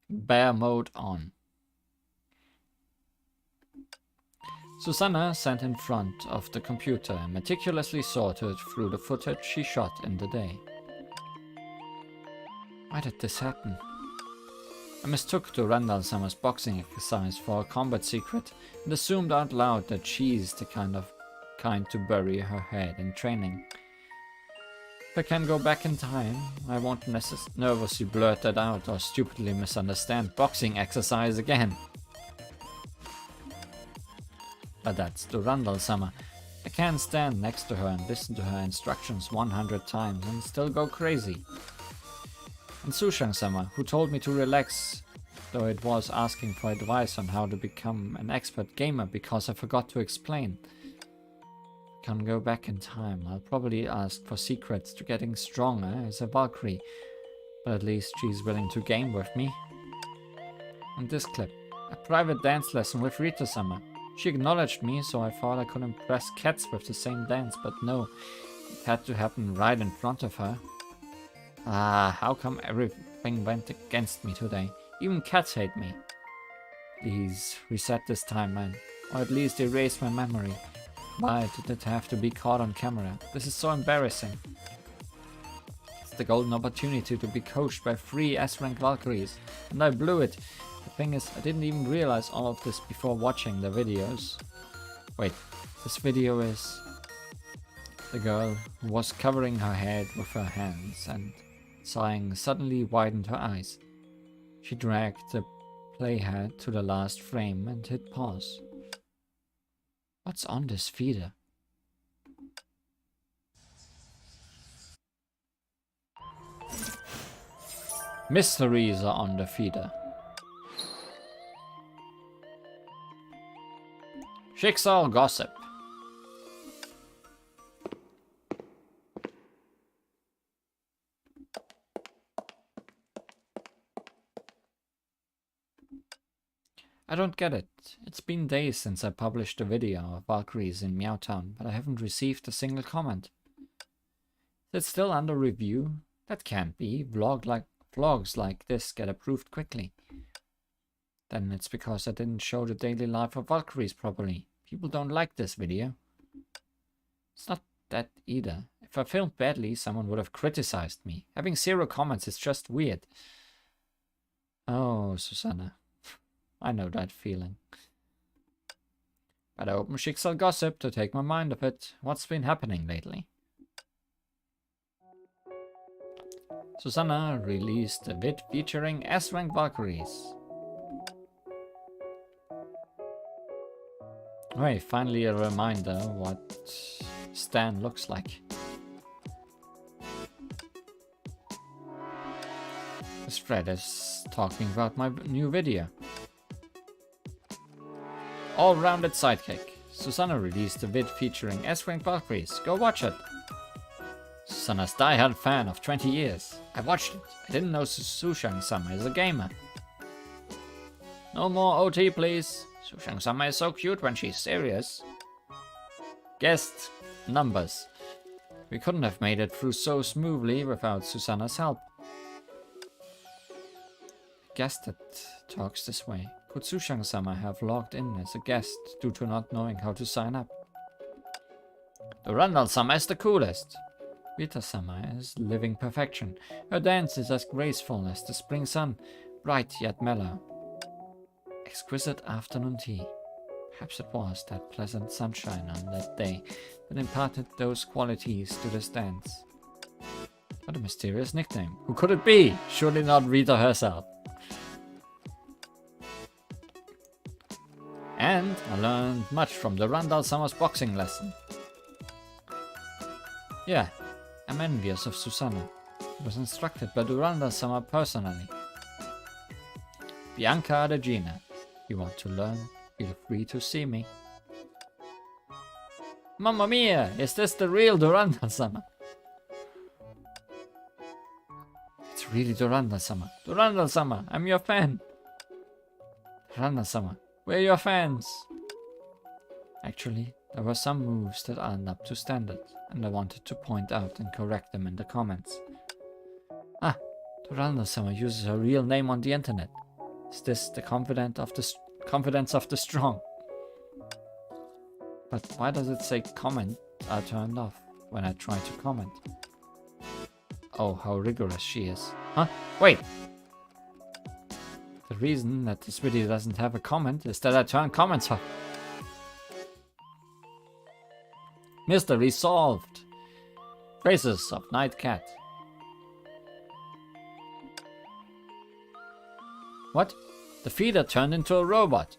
Bear mode on. Susanna sat in front of the computer and meticulously sorted through the footage she shot in the day. Why did this happen? I mistook the Randall Summer's boxing exercise for a combat secret and assumed out loud that she's the kind to bury her head in training. If I can go back in time, I won't nervously blurt that out or stupidly misunderstand boxing exercise again. But that's the Randall Summer. I can't stand next to her and listen to her instructions 100 times and still go crazy. And Sushang Summer, who told me to relax, though it was asking for advice on how to become an expert gamer because I forgot to explain. Can't go back in time. I'll probably ask for secrets to getting stronger as a Valkyrie, but at least she's willing to game with me. And this clip, a private dance lesson with Rita Summer. She acknowledged me, so I thought I could impress cats with the same dance, but no, it had to happen right in front of her. Ah, how come everything went against me today? Even cats hate me. Please, reset this timeline, or at least erase my memory. Why did it have to be caught on camera? This is so embarrassing. It's the golden opportunity to be coached by 3 S-rank Valkyries, and I blew it. The thing is, I didn't even realize all of this before watching the videos. Wait, this video is the girl who was covering her head with her hands, and Sighing suddenly widened her eyes. She dragged the playhead to the last frame and hit pause. What's on this feeder? Mysteries are on the feeder. Schicksal gossip. I don't get it. It's been days since I published a video of Valkyries in Meow Town, but I haven't received a single comment. Is it still under review? That can't be. Vlogs like this get approved quickly. Then it's because I didn't show the daily life of Valkyries properly. People don't like this video. It's not that either. If I filmed badly, someone would have criticized me. Having 0 comments is just weird. Oh, Susanna. I know that feeling. But I open Schicksal Gossip to take my mind off it. What's been happening lately? Susanna released a vid featuring S-rank Valkyries. Right, finally a reminder what Stan looks like. This thread is talking about my new video. All-rounded sidekick. Susanna released a vid featuring S-rank Valkyries. Go watch it. Susanna's diehard fan of 20 years. I watched it. I didn't know Sushang-sama is a gamer. No more OT, please. Sushang-sama is so cute when she's serious. Guest numbers. We couldn't have made it through so smoothly without Susanna's help. A guest that talks this way. Could Sushang-sama have logged in as a guest due to not knowing how to sign up? The Randall-sama is the coolest. Rita-sama is living perfection. Her dance is as graceful as the spring sun, bright yet mellow. Exquisite afternoon tea. Perhaps it was that pleasant sunshine on that day that imparted those qualities to this dance. What a mysterious nickname. Who could it be? Surely not Rita herself. And I learned much from the Randall-sama's boxing lesson. Yeah, I'm envious of Susanna. She was instructed by the Randall-sama personally. Bianca Adegina. You want to learn? Feel free to see me. Mamma mia! Is this the real Durandal-sama? It's really Durandal-sama. Durandal-sama, I'm your fan. Durandal-sama, we're your fans. Actually, there were some moves that aren't up to standard, and I wanted to point out and correct them in the comments. Ah, Durandal-sama uses her real name on the internet. Is this the confidence of the strong? But why does it say comment are turned off when I try to comment? Oh, how rigorous she is. Huh? Wait! The reason that this video doesn't have a comment is that I turn comments off. Mystery solved. Traces of Night Cat. What? The feeder turned into a robot.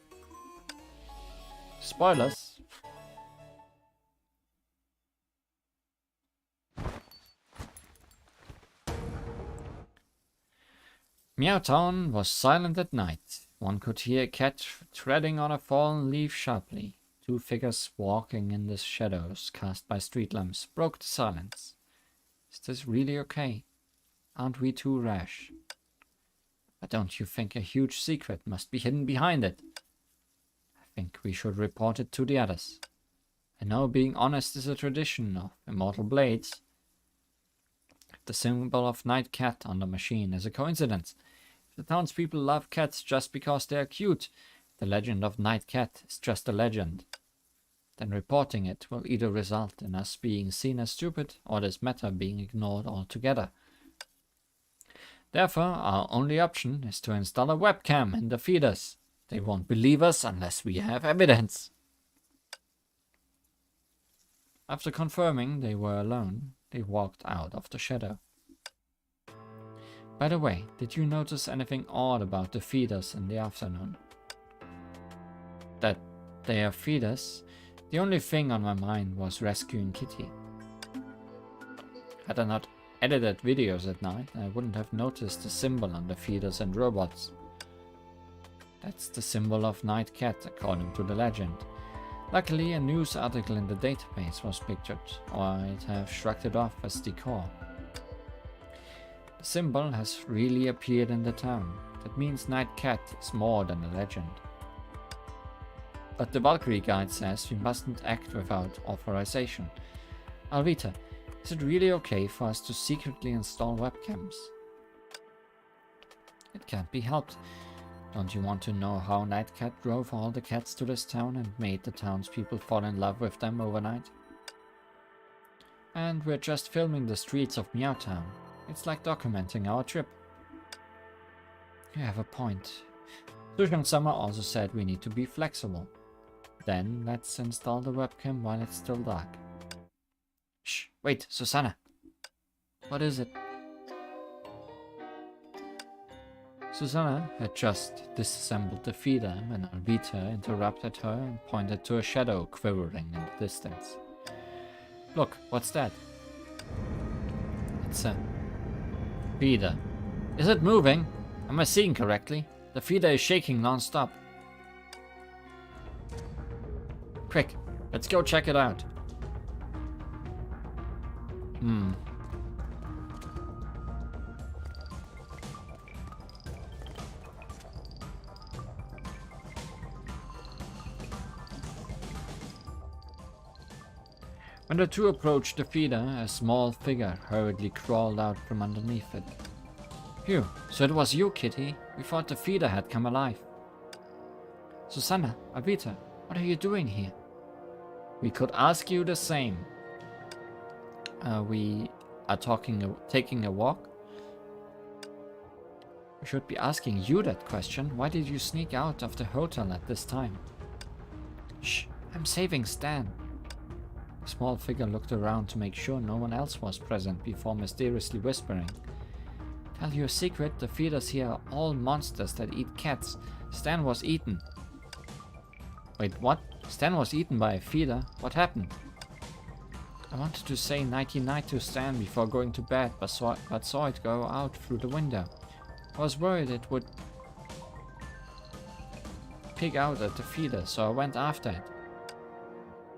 Spoilers. Meow Town was silent at night. One could hear a cat treading on a fallen leaf sharply. 2 figures walking in the shadows cast by street lamps broke the silence. Is this really okay? Aren't we too rash? But don't you think a huge secret must be hidden behind it? I think we should report it to the others. I know being honest is a tradition of Immortal Blades. The symbol of Night Cat on the machine is a coincidence. If the townspeople love cats just because they are cute, the legend of Night Cat is just a legend. Then reporting it will either result in us being seen as stupid or this matter being ignored altogether. Therefore, our only option is to install a webcam in the feeders. They won't believe us unless we have evidence. After confirming they were alone, they walked out of the shadow. By the way, did you notice anything odd about the feeders in the afternoon? That they are feeders? The only thing on my mind was rescuing Kitty. Had I not edited videos at night, I wouldn't have noticed the symbol on the feeders and robots. That's the symbol of Night Cat, according to the legend. Luckily, a news article in the database was pictured, or I'd have shrugged it off as decor. The symbol has really appeared in the town. That means Night Cat is more than a legend. But the Valkyrie guide says we mustn't act without authorization. Alvita, is it really okay for us to secretly install webcams? It can't be helped. Don't you want to know how Nightcat drove all the cats to this town and made the townspeople fall in love with them overnight? And we're just filming the streets of Meow Town. It's like documenting our trip. You have a point. Sushan Summer also said we need to be flexible. Then let's install the webcam while it's still dark. Shh, wait, Susanna. What is it? Susanna had just disassembled the feeder when Alvita interrupted her and pointed to a shadow quivering in the distance. Look, what's that? It's a feeder. Is it moving? Am I seeing correctly? The feeder is shaking non-stop. Quick, let's go check it out. When the two approached the feeder, a small figure hurriedly crawled out from underneath it. Phew, so it was you, Kitty. We thought the feeder had come alive. Susanna, Alvita, what are you doing here? We could ask you the same. We are taking a walk? We should be asking you that question. Why did you sneak out of the hotel at this time? Shh, I'm saving Stan. The small figure looked around to make sure no one else was present before mysteriously whispering. Tell you a secret, the feeders here are all monsters that eat cats. Stan was eaten. Wait, what? Stan was eaten by a feeder? What happened? I wanted to say nighty-night to Stan before going to bed, but saw it go out through the window. I was worried it would pig out at the feeder, so I went after it.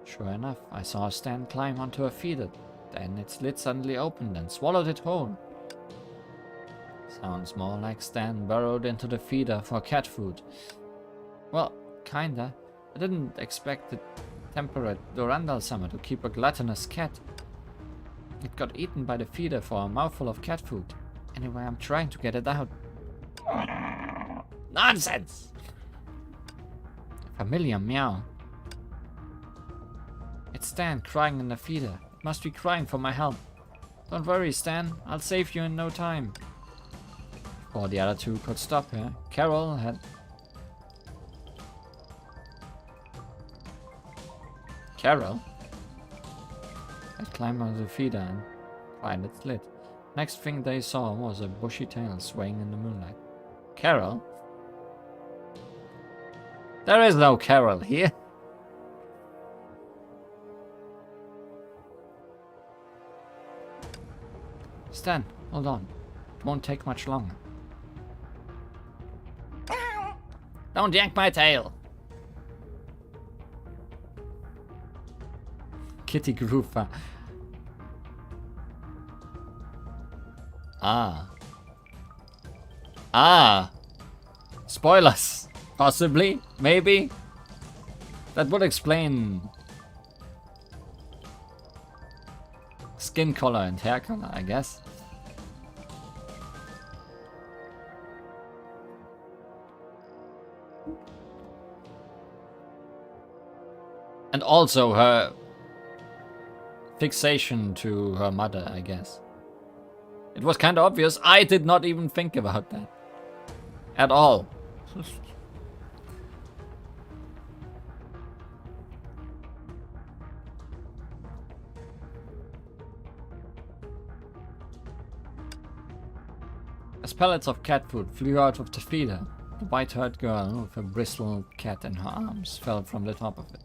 Sure enough, I saw Stan climb onto a feeder. Then its lid suddenly opened and swallowed it whole. Sounds more like Stan burrowed into the feeder for cat food. Well, kinda. I didn't expect the temperate Durandal summer to keep a gluttonous cat. It got eaten by the feeder for a mouthful of cat food. Anyway, I'm trying to get it out. Nonsense! Familiar meow. It's Stan crying in the feeder. It must be crying for my help. Don't worry, Stan. I'll save you in no time. Before the other two could stop her, Carol had... Carol? Had climbed onto the feeder and pried its lid. Next thing they saw was a bushy tail swaying in the moonlight. Carol? There is no Carol here. Stan, hold on. It won't take much longer. Don't yank my tail. Kitty Groover. Ah. Spoilers. Possibly. Maybe. That would explain skin color and hair color, I guess. And also her fixation to her mother, I guess. It was kind of obvious. I did not even think about that. At all. As pellets of cat food flew out of the feeder, the white-haired girl with a bristled cat in her arms fell from the top of it.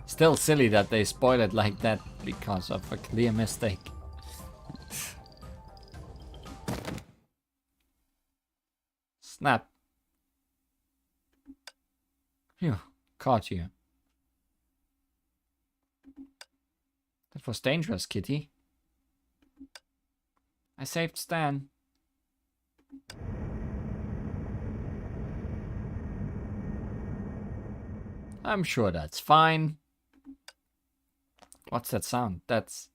Still silly that they spoil it like that because of a clear mistake. Snap. Phew, caught you. That was dangerous, kitty. I saved Stan. I'm sure that's fine. What's that sound? That's...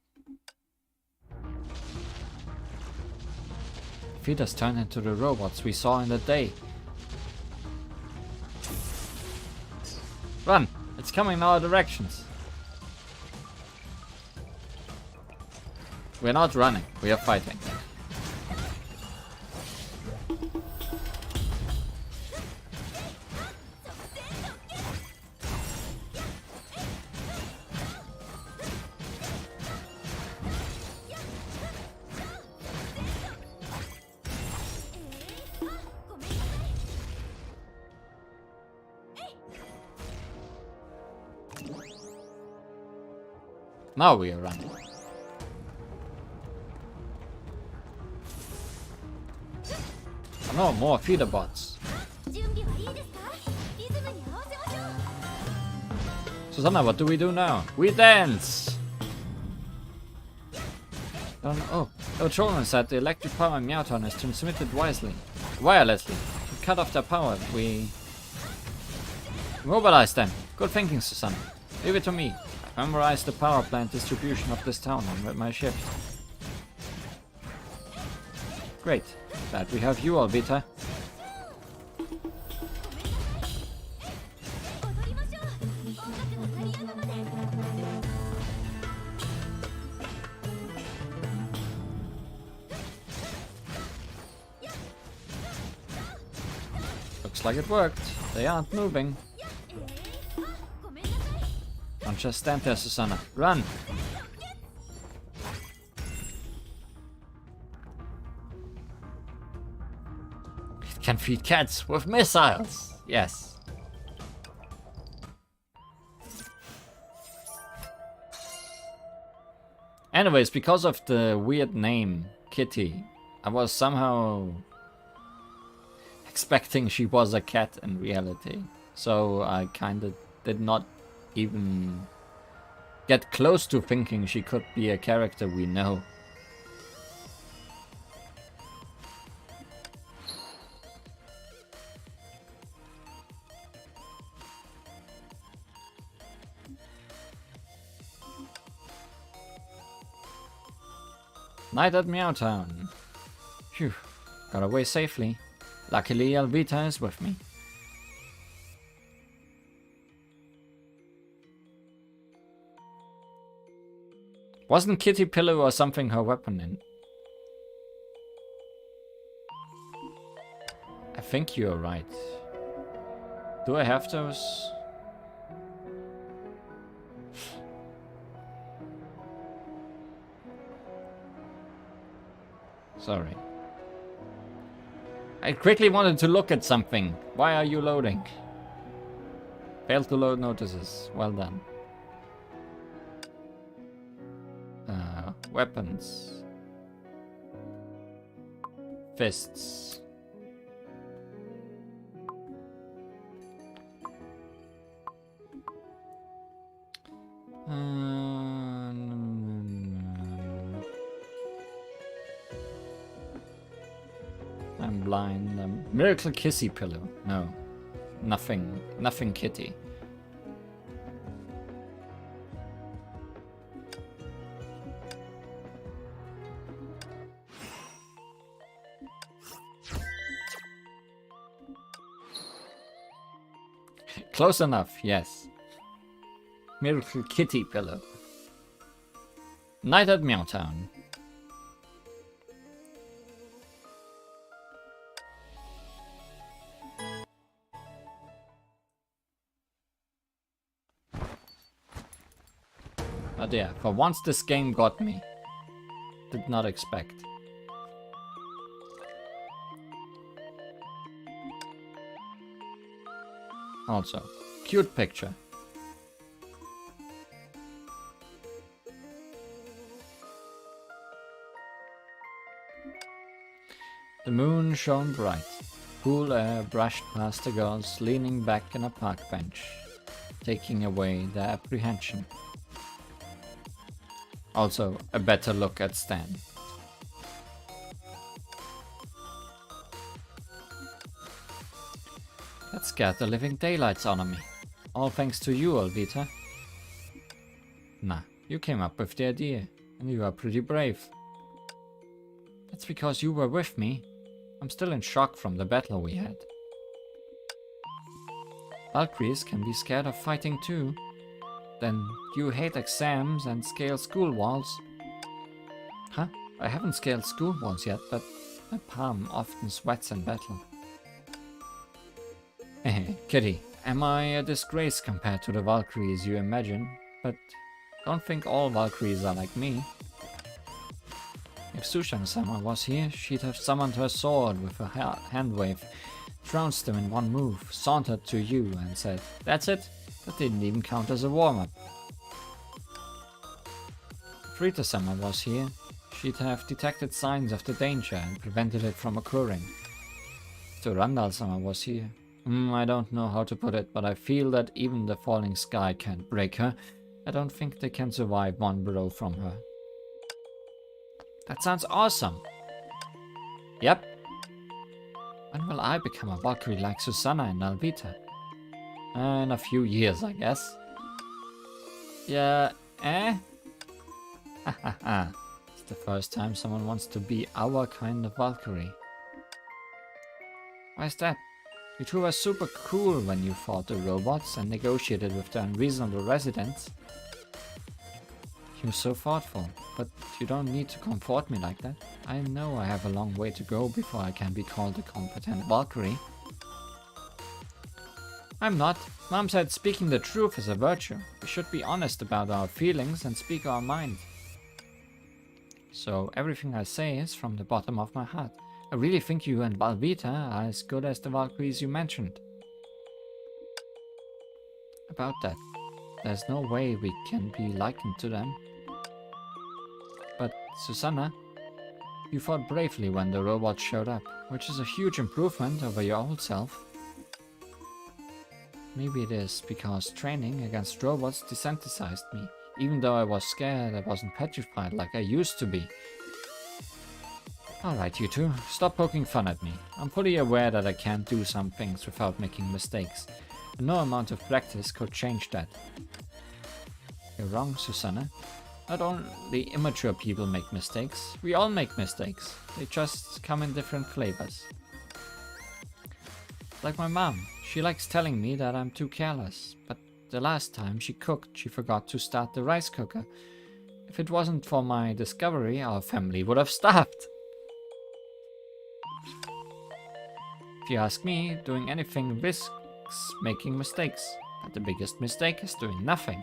Feeders turned into the robots we saw in the day. Run! It's coming in our directions. We're not running, we are fighting. Now we are running. Oh no, more feeder bots. Susanna, what do we do now? We dance! Oh, children said the electric power in Meowtown is transmitted wirelessly. To cut off their power, we mobilize them. Good thinking, Susanna. Leave it to me. Memorize the power plant distribution of this town on my ship. Great. Glad we have you, Alvita. Looks like it worked. They aren't moving. Don't just stand there, Susanna. Run! It can feed cats with missiles! Yes. Anyways, because of the weird name, Kitty, I was somehow expecting she was a cat in reality. So I kinda did not even get close to thinking she could be a character we know. Night at Meowtown. Phew, got away safely. Luckily Alvita is with me. Wasn't Kitty Pillow or something her weapon in? I think you're right. Do I have those? Sorry. I quickly wanted to look at something. Why are you loading? Failed to load notices. Well done. Weapons. Fists. I'm blind. Miracle Kissy Pillow. No. Nothing kitty. Close enough, yes. Miracle Kitty Pillow. Night at Meowtown. Oh dear, for once this game got me. Did not expect. Also, cute picture. The moon shone bright. Cool air brushed past the girls leaning back in a park bench, taking away their apprehension. Also, a better look at Stan. That scared the living daylights out of me. All thanks to you, Alvita. Nah, you came up with the idea, and you are pretty brave. That's because you were with me. I'm still in shock from the battle we had. Valkyries can be scared of fighting too. Then you hate exams and scale school walls. Huh? I haven't scaled school walls yet, but my palm often sweats in battle. Kitty, am I a disgrace compared to the Valkyries you imagine? But don't think all Valkyries are like me. If Sushang-sama was here, she'd have summoned her sword with a hand wave, trounced him in one move, sauntered to you and said, "That's it." That didn't even count as a warm-up. If Rita-sama was here, she'd have detected signs of the danger and prevented it from occurring. If Durandal-sama was here, I don't know how to put it, but I feel that even the falling sky can't break her. I don't think they can survive one blow from her. That sounds awesome. Yep. When will I become a Valkyrie like Susanna and Alvita? In a few years, I guess. Yeah, Hahaha. It's the first time someone wants to be our kind of Valkyrie. Why is that? You two were super cool when you fought the robots and negotiated with the unreasonable residents. You're so thoughtful, but you don't need to comfort me like that. I know I have a long way to go before I can be called a competent Valkyrie. I'm not. Mom said speaking the truth is a virtue. We should be honest about our feelings and speak our mind. So everything I say is from the bottom of my heart. I really think you and Alvita are as good as the Valkyries you mentioned. About that, there's no way we can be likened to them. But Susanna, you fought bravely when the robots showed up, which is a huge improvement over your old self. Maybe it is because training against robots desensitized me. Even though I was scared, I wasn't petrified like I used to be. Alright, you two, stop poking fun at me. I'm fully aware that I can't do some things without making mistakes, and no amount of practice could change that. You're wrong, Susanna. Not only immature people make mistakes, we all make mistakes. They just come in different flavors. Like my mom, she likes telling me that I'm too careless, but the last time she cooked, she forgot to start the rice cooker. If it wasn't for my discovery, our family would have starved. If you ask me, doing anything risks making mistakes, but the biggest mistake is doing nothing.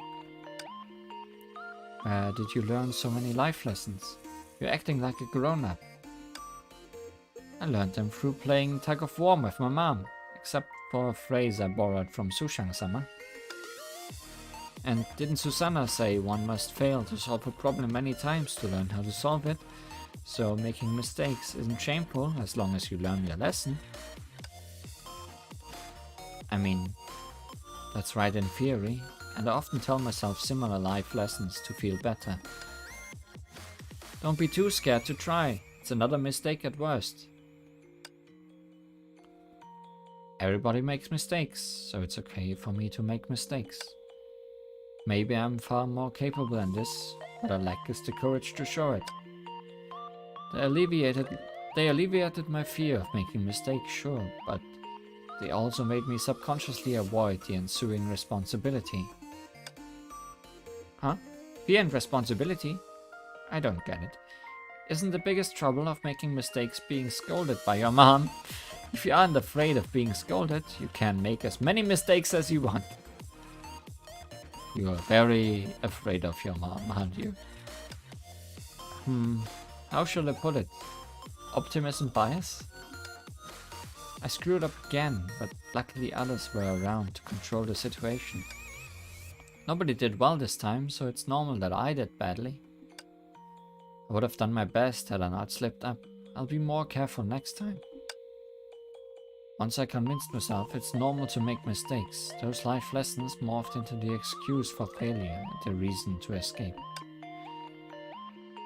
Where did you learn so many life lessons? You're acting like a grown-up. I learned them through playing tug of war with my mom, except for a phrase I borrowed from Sushang-sama. And didn't Susanna say one must fail to solve a problem many times to learn how to solve it? So making mistakes isn't shameful as long as you learn your lesson. I mean, that's right in theory, and I often tell myself similar life lessons to feel better. Don't be too scared to try. It's another mistake at worst. Everybody makes mistakes, so it's okay for me to make mistakes. Maybe I'm far more capable than this, but I lack is the courage to show it. They alleviated my fear of making mistakes, sure, but they also made me subconsciously avoid the ensuing responsibility. Huh? Fear and responsibility? I don't get it. Isn't the biggest trouble of making mistakes being scolded by your mom? If you aren't afraid of being scolded, you can make as many mistakes as you want. You are very afraid of your mom, aren't you? How shall I put it? Optimism bias? I screwed up again, but luckily others were around to control the situation. Nobody did well this time, so it's normal that I did badly. I would have done my best had I not slipped up. I'll be more careful next time. Once I convinced myself it's normal to make mistakes, those life lessons morphed into the excuse for failure and the reason to escape.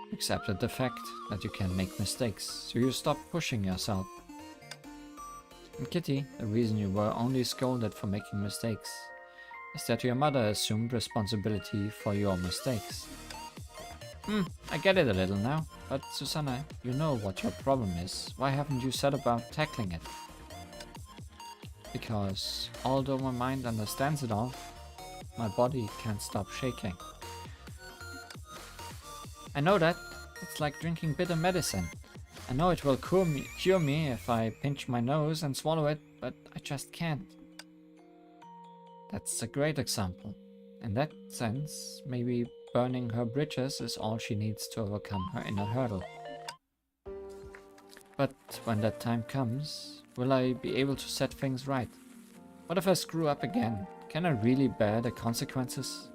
You accepted the fact that you can make mistakes, so you stopped pushing yourself. And Kitty, the reason you were only scolded for making mistakes is that your mother assumed responsibility for your mistakes. I get it a little now, but Susanna, you know what your problem is. Why haven't you set about tackling it? Because although my mind understands it all, my body can't stop shaking. I know that. It's like drinking bitter medicine. I know it will cure me if I pinch my nose and swallow it, but I just can't. That's a great example. In that sense, maybe burning her bridges is all she needs to overcome her inner hurdle. But when that time comes, will I be able to set things right? What if I screw up again? Can I really bear the consequences?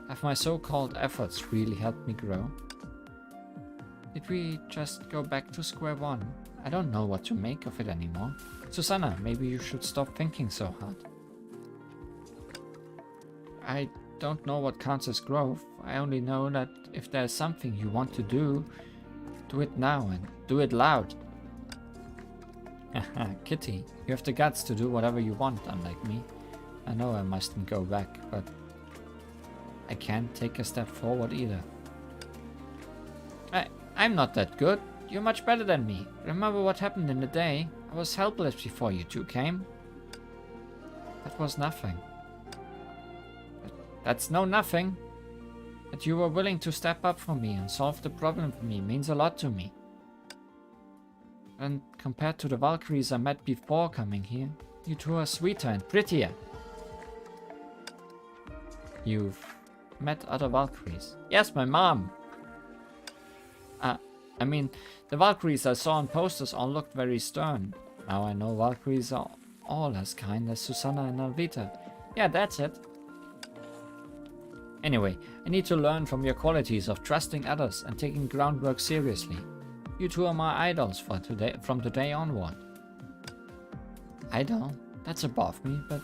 Have my so-called efforts really helped me grow? Did we just go back to square one? I don't know what to make of it anymore. Susanna, maybe you should stop thinking so hard. I don't know what counts as growth. I only know that if there's something you want to do it now and do it loud. Haha, Kitty, you have the guts to do whatever you want, unlike me. I know I mustn't go back, but I can't take a step forward either. I'm not that good. You're much better than me. Remember what happened in the day? I was helpless before you two came. That was nothing. That's no nothing. That you were willing to step up for me and solve the problem for me means a lot to me. And compared to the Valkyries I met before coming here, you two are sweeter and prettier. You've met other Valkyries? Yes, my mom. I mean, the Valkyries I saw on posters all looked very stern. Now I know Valkyries are all as kind as Susanna and Alvita. Yeah, that's it. Anyway, I need to learn from your qualities of trusting others and taking groundwork seriously. You two are my idols for today, from today onward. Idol? That's above me, but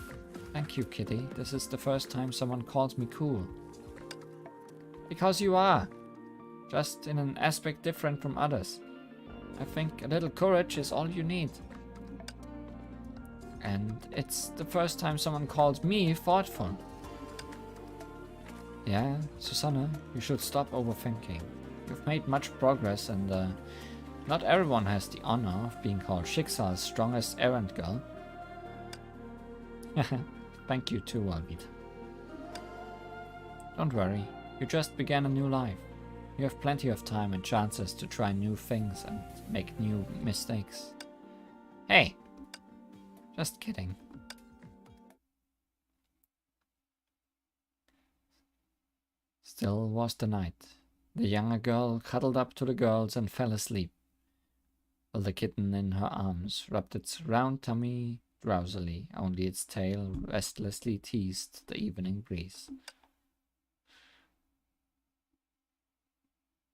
thank you, Kitty. This is the first time someone calls me cool. Because you are. Just in an aspect different from others. I think a little courage is all you need. And it's the first time someone calls me thoughtful. Yeah, Susanna, you should stop overthinking. You've made much progress and not everyone has the honor of being called Schicksal's strongest errand girl. Thank you too, Alvita. Don't worry, you just began a new life. You have plenty of time and chances to try new things and make new mistakes. Hey! Just kidding. Still was the night. The younger girl cuddled up to the girls and fell asleep, while the kitten in her arms rubbed its round tummy drowsily, only its tail restlessly teased the evening breeze.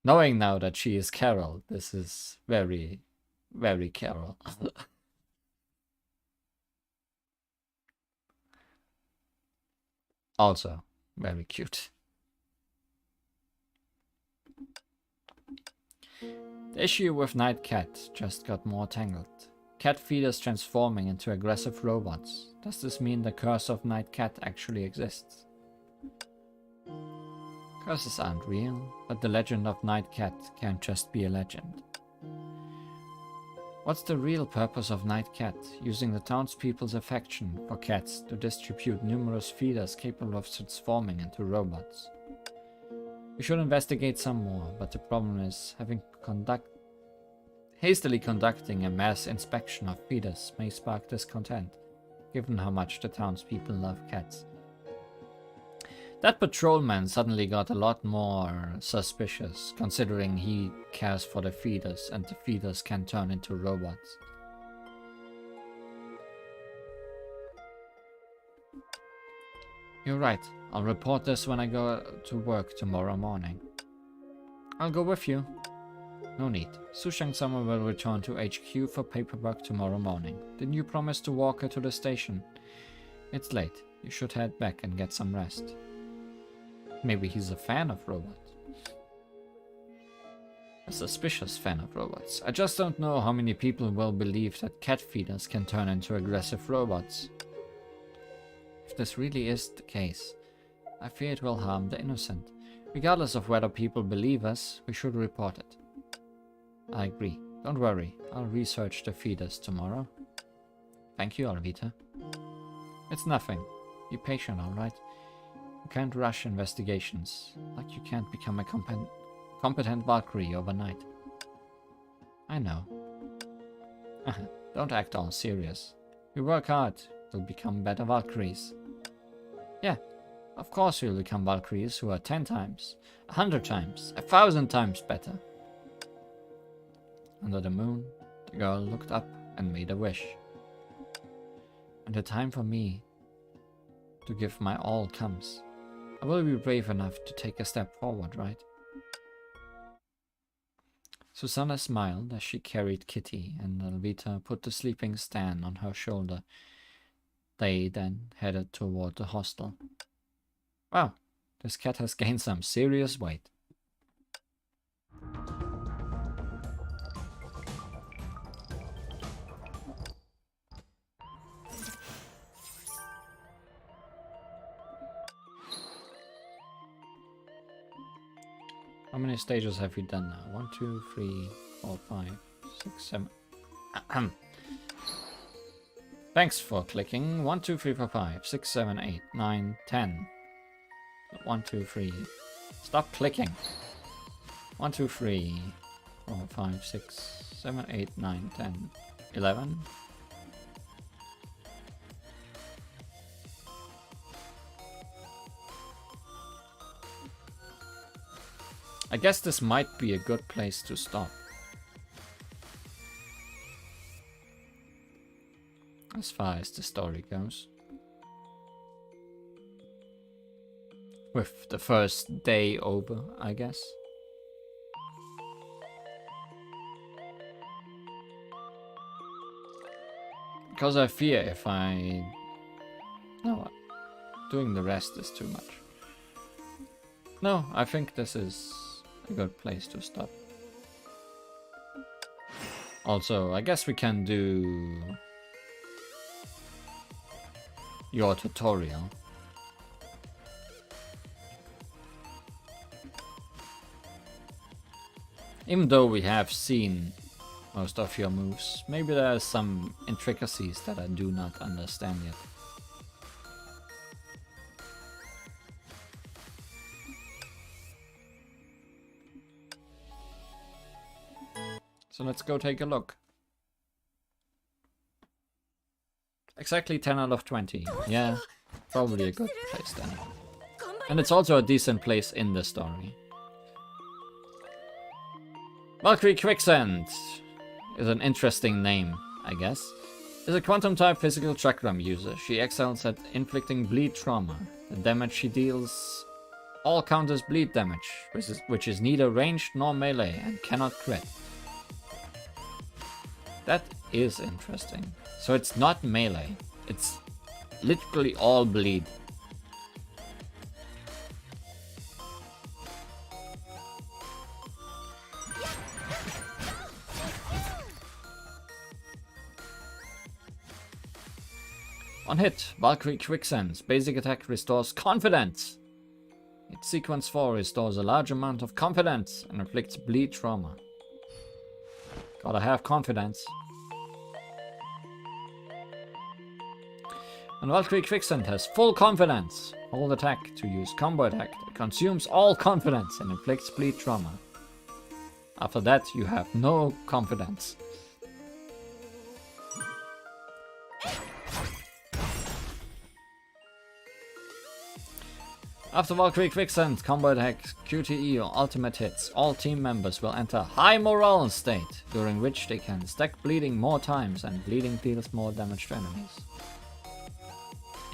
Knowing now that she is Carol, this is very, very Carol. Also, very cute. The issue with Night Cat just got more tangled. Cat feeders transforming into aggressive robots. Does this mean the curse of Night Cat actually exists? Curses aren't real, but the legend of Night Cat can't just be a legend. What's the real purpose of Night Cat? Using the townspeople's affection for cats to distribute numerous feeders capable of transforming into robots. We should investigate some more, but the problem is hastily conducting a mass inspection of feeders may spark discontent, given how much the townspeople love cats. That patrolman suddenly got a lot more suspicious, considering he cares for the feeders and the feeders can turn into robots. You're right. I'll report this when I go to work tomorrow morning. I'll go with you. No need. Sushang-sama will return to HQ for paperwork tomorrow morning. Didn't you promise to walk her to the station? It's late. You should head back and get some rest. Maybe he's a fan of robots. A suspicious fan of robots. I just don't know how many people will believe that cat feeders can turn into aggressive robots. If this really is the case, I fear it will harm the innocent. Regardless of whether people believe us, we should report it. I agree. Don't worry, I'll research the feeders tomorrow. Thank you, Alvita. It's nothing. Be patient, alright? You can't rush investigations, like you can't become a competent Valkyrie overnight. I know. Don't act all serious. We work hard, we'll become better Valkyries. Yeah, of course we'll become Valkyries who are 10 times, 100 times, 1,000 times better. Under the moon, the girl looked up and made a wish. When the time for me to give my all comes, I will be brave enough to take a step forward, right? Susanna smiled as she carried Kitty, and Alvita put the sleeping Stan on her shoulder. They then headed toward the hostel. Wow, this cat has gained some serious weight. How many stages have we done now? 1, 2, 3, 4, 5, 6, 7. Thanks for clicking. 1, 2, 3, 4, 5, 6, 7, 8, 9, 10. 1, 2, 3. Stop clicking. 1, 2, 3, 4, 5, 6, 7, 8, 9, 10, 11. I guess this might be a good place to stop. As far as the story goes. With the first day over, I guess. Because I fear if I... No, doing the rest is too much. No, I think this is a good place to stop. Also, I guess we can do your tutorial. Even though we have seen most of your moves, maybe there are some intricacies that I do not understand yet. So let's go take a look. Exactly 10 out of 20. Yeah, probably a good place then. And it's also a decent place in the story. Valkyrie Quicksand is an interesting name, I guess. Is a quantum-type physical chakram user. She excels at inflicting bleed trauma. The damage she deals all count as bleed damage, which is neither ranged nor melee and cannot crit. That is interesting. So it's not melee. It's literally all bleed. On hit, Valkyrie Quicksand's basic attack restores confidence. Its sequence 4 restores a large amount of confidence and inflicts bleed trauma. Gotta have confidence. And Valkyrie Quicksand has full confidence. Hold attack to use combo attack that consumes all confidence and inflicts bleed trauma. After that, you have no confidence. After Valkyrie Quicksand, combo attack, QTE or ultimate hits, all team members will enter high morale state, during which they can stack bleeding more times and bleeding deals more damage to enemies.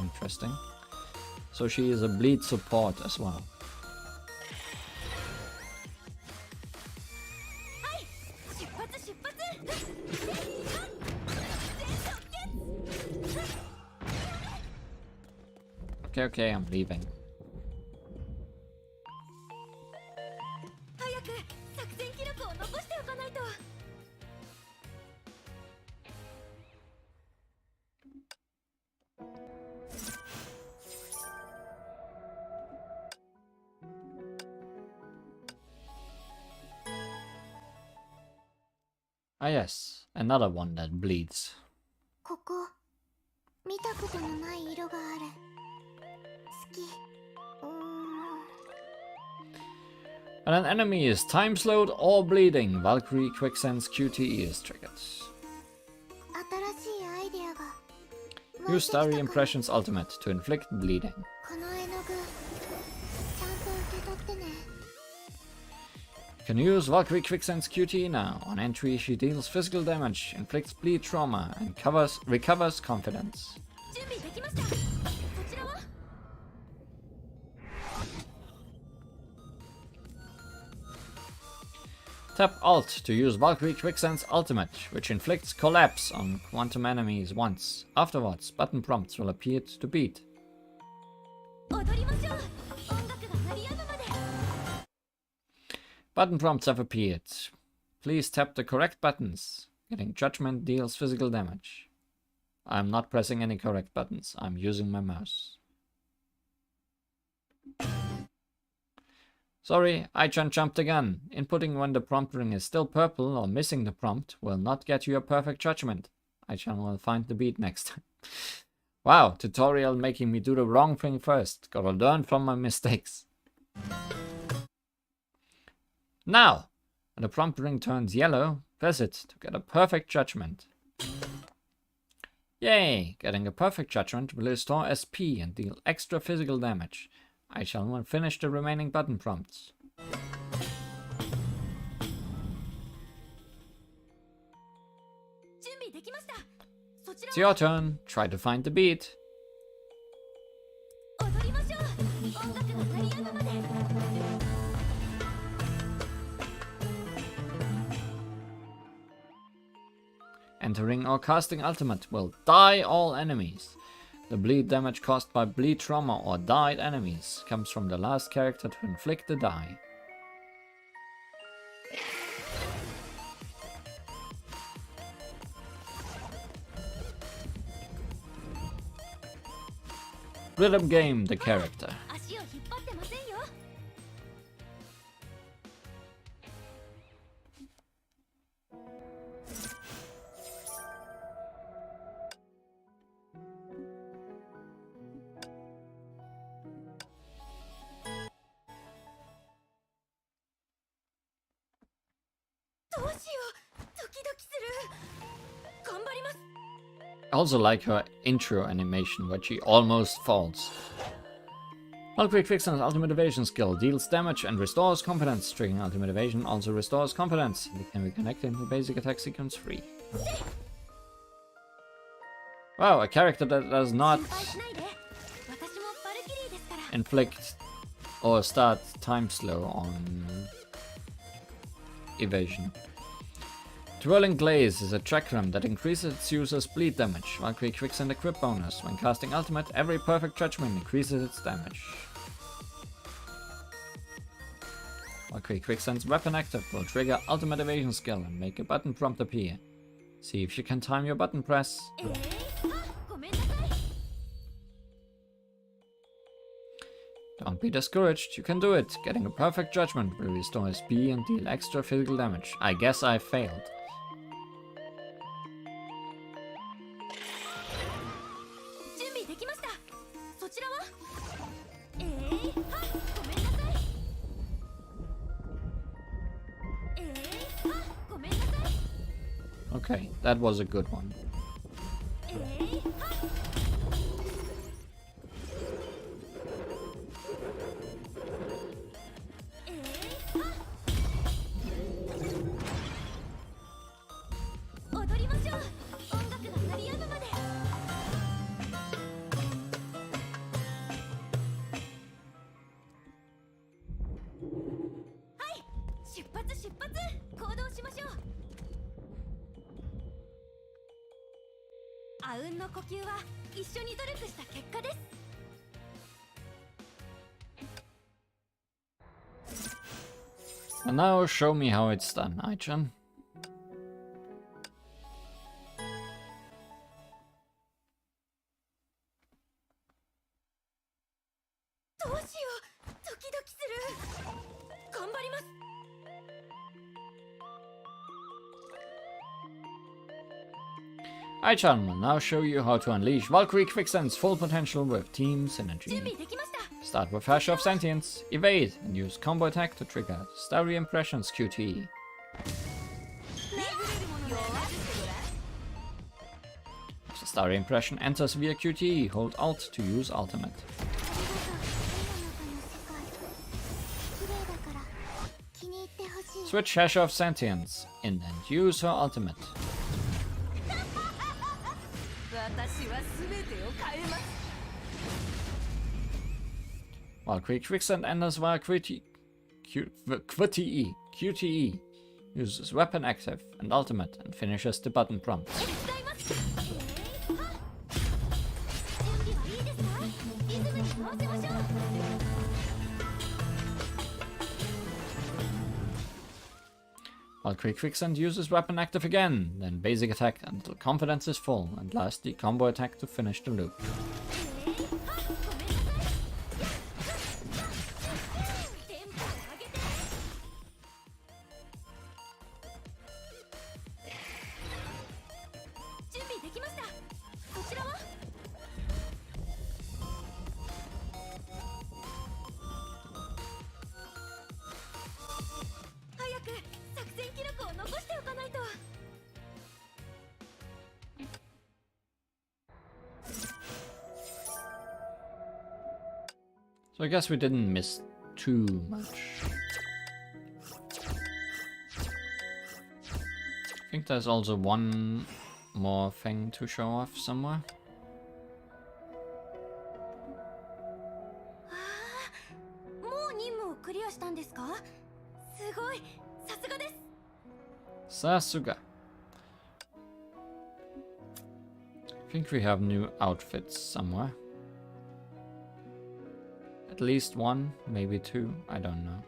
Interesting. So she is a bleed support as well. Okay, I'm leaving. Ah yes, another one that bleeds. ここ見たことのない色がある。好き。When an enemy is time slowed or bleeding, Valkyrie Quicksand's QTE is triggered. 新しいアイデアが。 Use Starry Impression's ultimate to inflict bleeding. この絵の具ちゃんと受け取ってね。 You can use Valkyrie Quicksand's QTE now. On entry, she deals physical damage, inflicts bleed trauma, and recovers confidence. Tap Alt to use Valkyrie Quicksand's ultimate, which inflicts collapse on quantum enemies once. Afterwards, button prompts will appear to beat. Button prompts have appeared. Please tap the correct buttons. Getting judgment deals physical damage. I'm not pressing any correct buttons. I'm using my mouse. Sorry, I jumped again. Inputting when the prompt ring is still purple or missing the prompt will not get you a perfect judgment. I will find the beat next time. Wow, tutorial making me do the wrong thing first. Gotta learn from my mistakes. Now, when the prompt ring turns yellow, press it to get a perfect judgment. Yay! Getting a perfect judgment will restore SP and deal extra physical damage. I shall finish the remaining button prompts. It's your turn. Try to find the beat. Entering or casting ultimate will die all enemies. The bleed damage caused by bleed trauma or died enemies comes from the last character to inflict the die. Rhythm game the character. I also like her intro animation where she almost falls. Valkyrie Quicksand's ultimate evasion skill deals damage and restores confidence. Triggering ultimate evasion also restores confidence. They can be connected in the basic attack sequence 3. Wow, a character that does not inflict or start time slow on evasion. Twirling Glaze is a chakram that increases its user's bleed damage. Valkyrie Quicksand equip bonus. When casting ultimate, every perfect judgment increases its damage. Valkyrie Quicksand's weapon active will trigger ultimate evasion skill and make a button prompt appear. See if you can time your button press. Don't be discouraged, you can do it. Getting a perfect judgment will restore SP and deal extra physical damage. I guess I failed. Okay, that was a good one. あうんの呼吸は一緒に努力した結果です。 And now show me how it's done, Aichan. どうしよう、ドキドキする。頑張ります。 Aichan will now show you how to unleash Valkyrie Quicksand's full potential with team synergy. 準備できました。 Start with Hash of Sentience, evade, and use combo attack to trigger Starry Impression's QTE. If the Starry Impression enters via QTE, hold Alt to use ultimate. Switch Hash of Sentience in and use her ultimate. Valkyrie Quicksand enters via QTE, uses weapon active and ultimate, and finishes the button prompt. Valkyrie Quicksand uses weapon active again, then basic attack until confidence is full, and lastly combo attack to finish the loop. So I guess we didn't miss too much. I think there's also one more thing to show off somewhere. Sasuga. I think we have new outfits somewhere. At least one, maybe two, I don't know.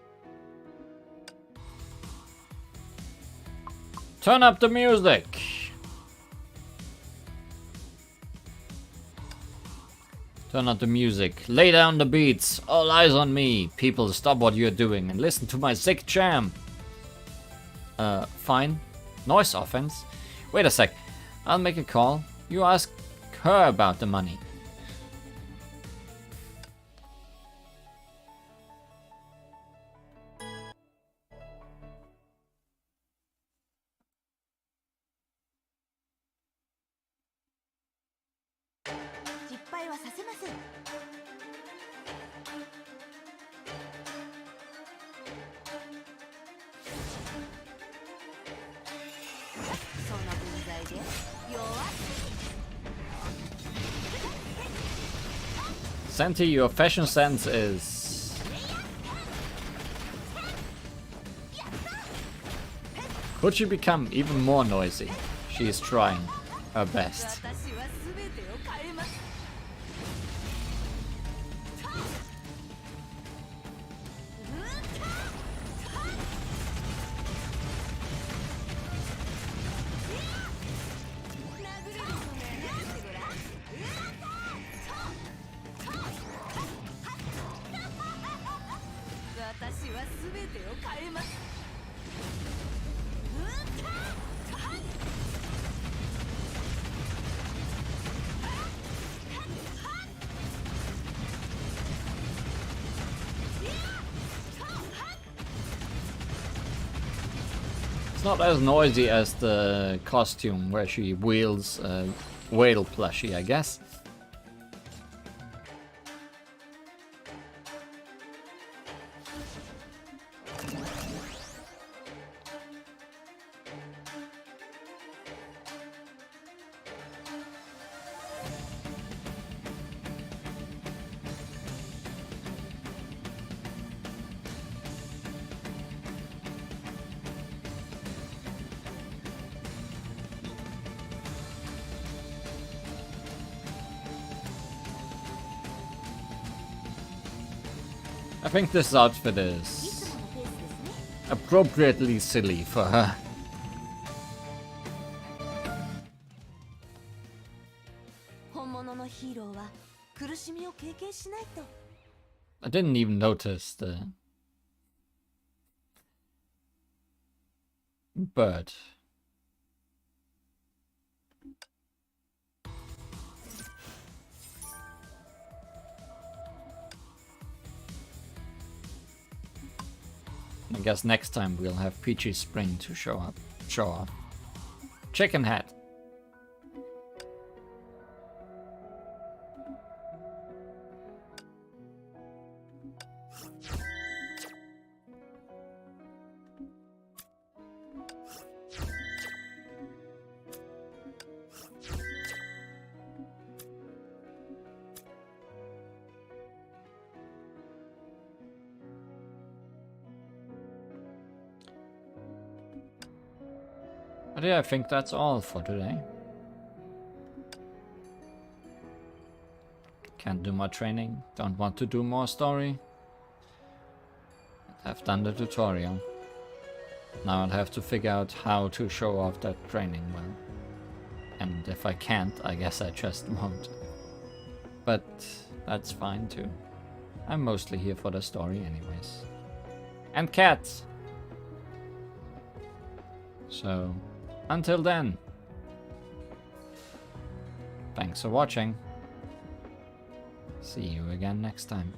Turn up the music! Turn up the music, lay down the beats, all eyes on me. People, stop what you're doing and listen to my sick jam. Fine. Noise offense. Wait a sec, I'll make a call. You ask her about the money. Senti, your fashion sense is... Could she become even more noisy? She is trying her best. It's not as noisy as the costume where she wields a whale plushie, I guess. I think this outfit is appropriately silly for her. I didn't even notice the bird. I guess next time we'll have Peachy Spring to show off. Chicken hat. But yeah, I think that's all for today. Can't do more training, don't want to do more story. I've done the tutorial. Now I'll have to figure out how to show off that training well. And if I can't, I guess I just won't. But that's fine too. I'm mostly here for the story anyways. And cats! So, until then, thanks for watching. See you again next time.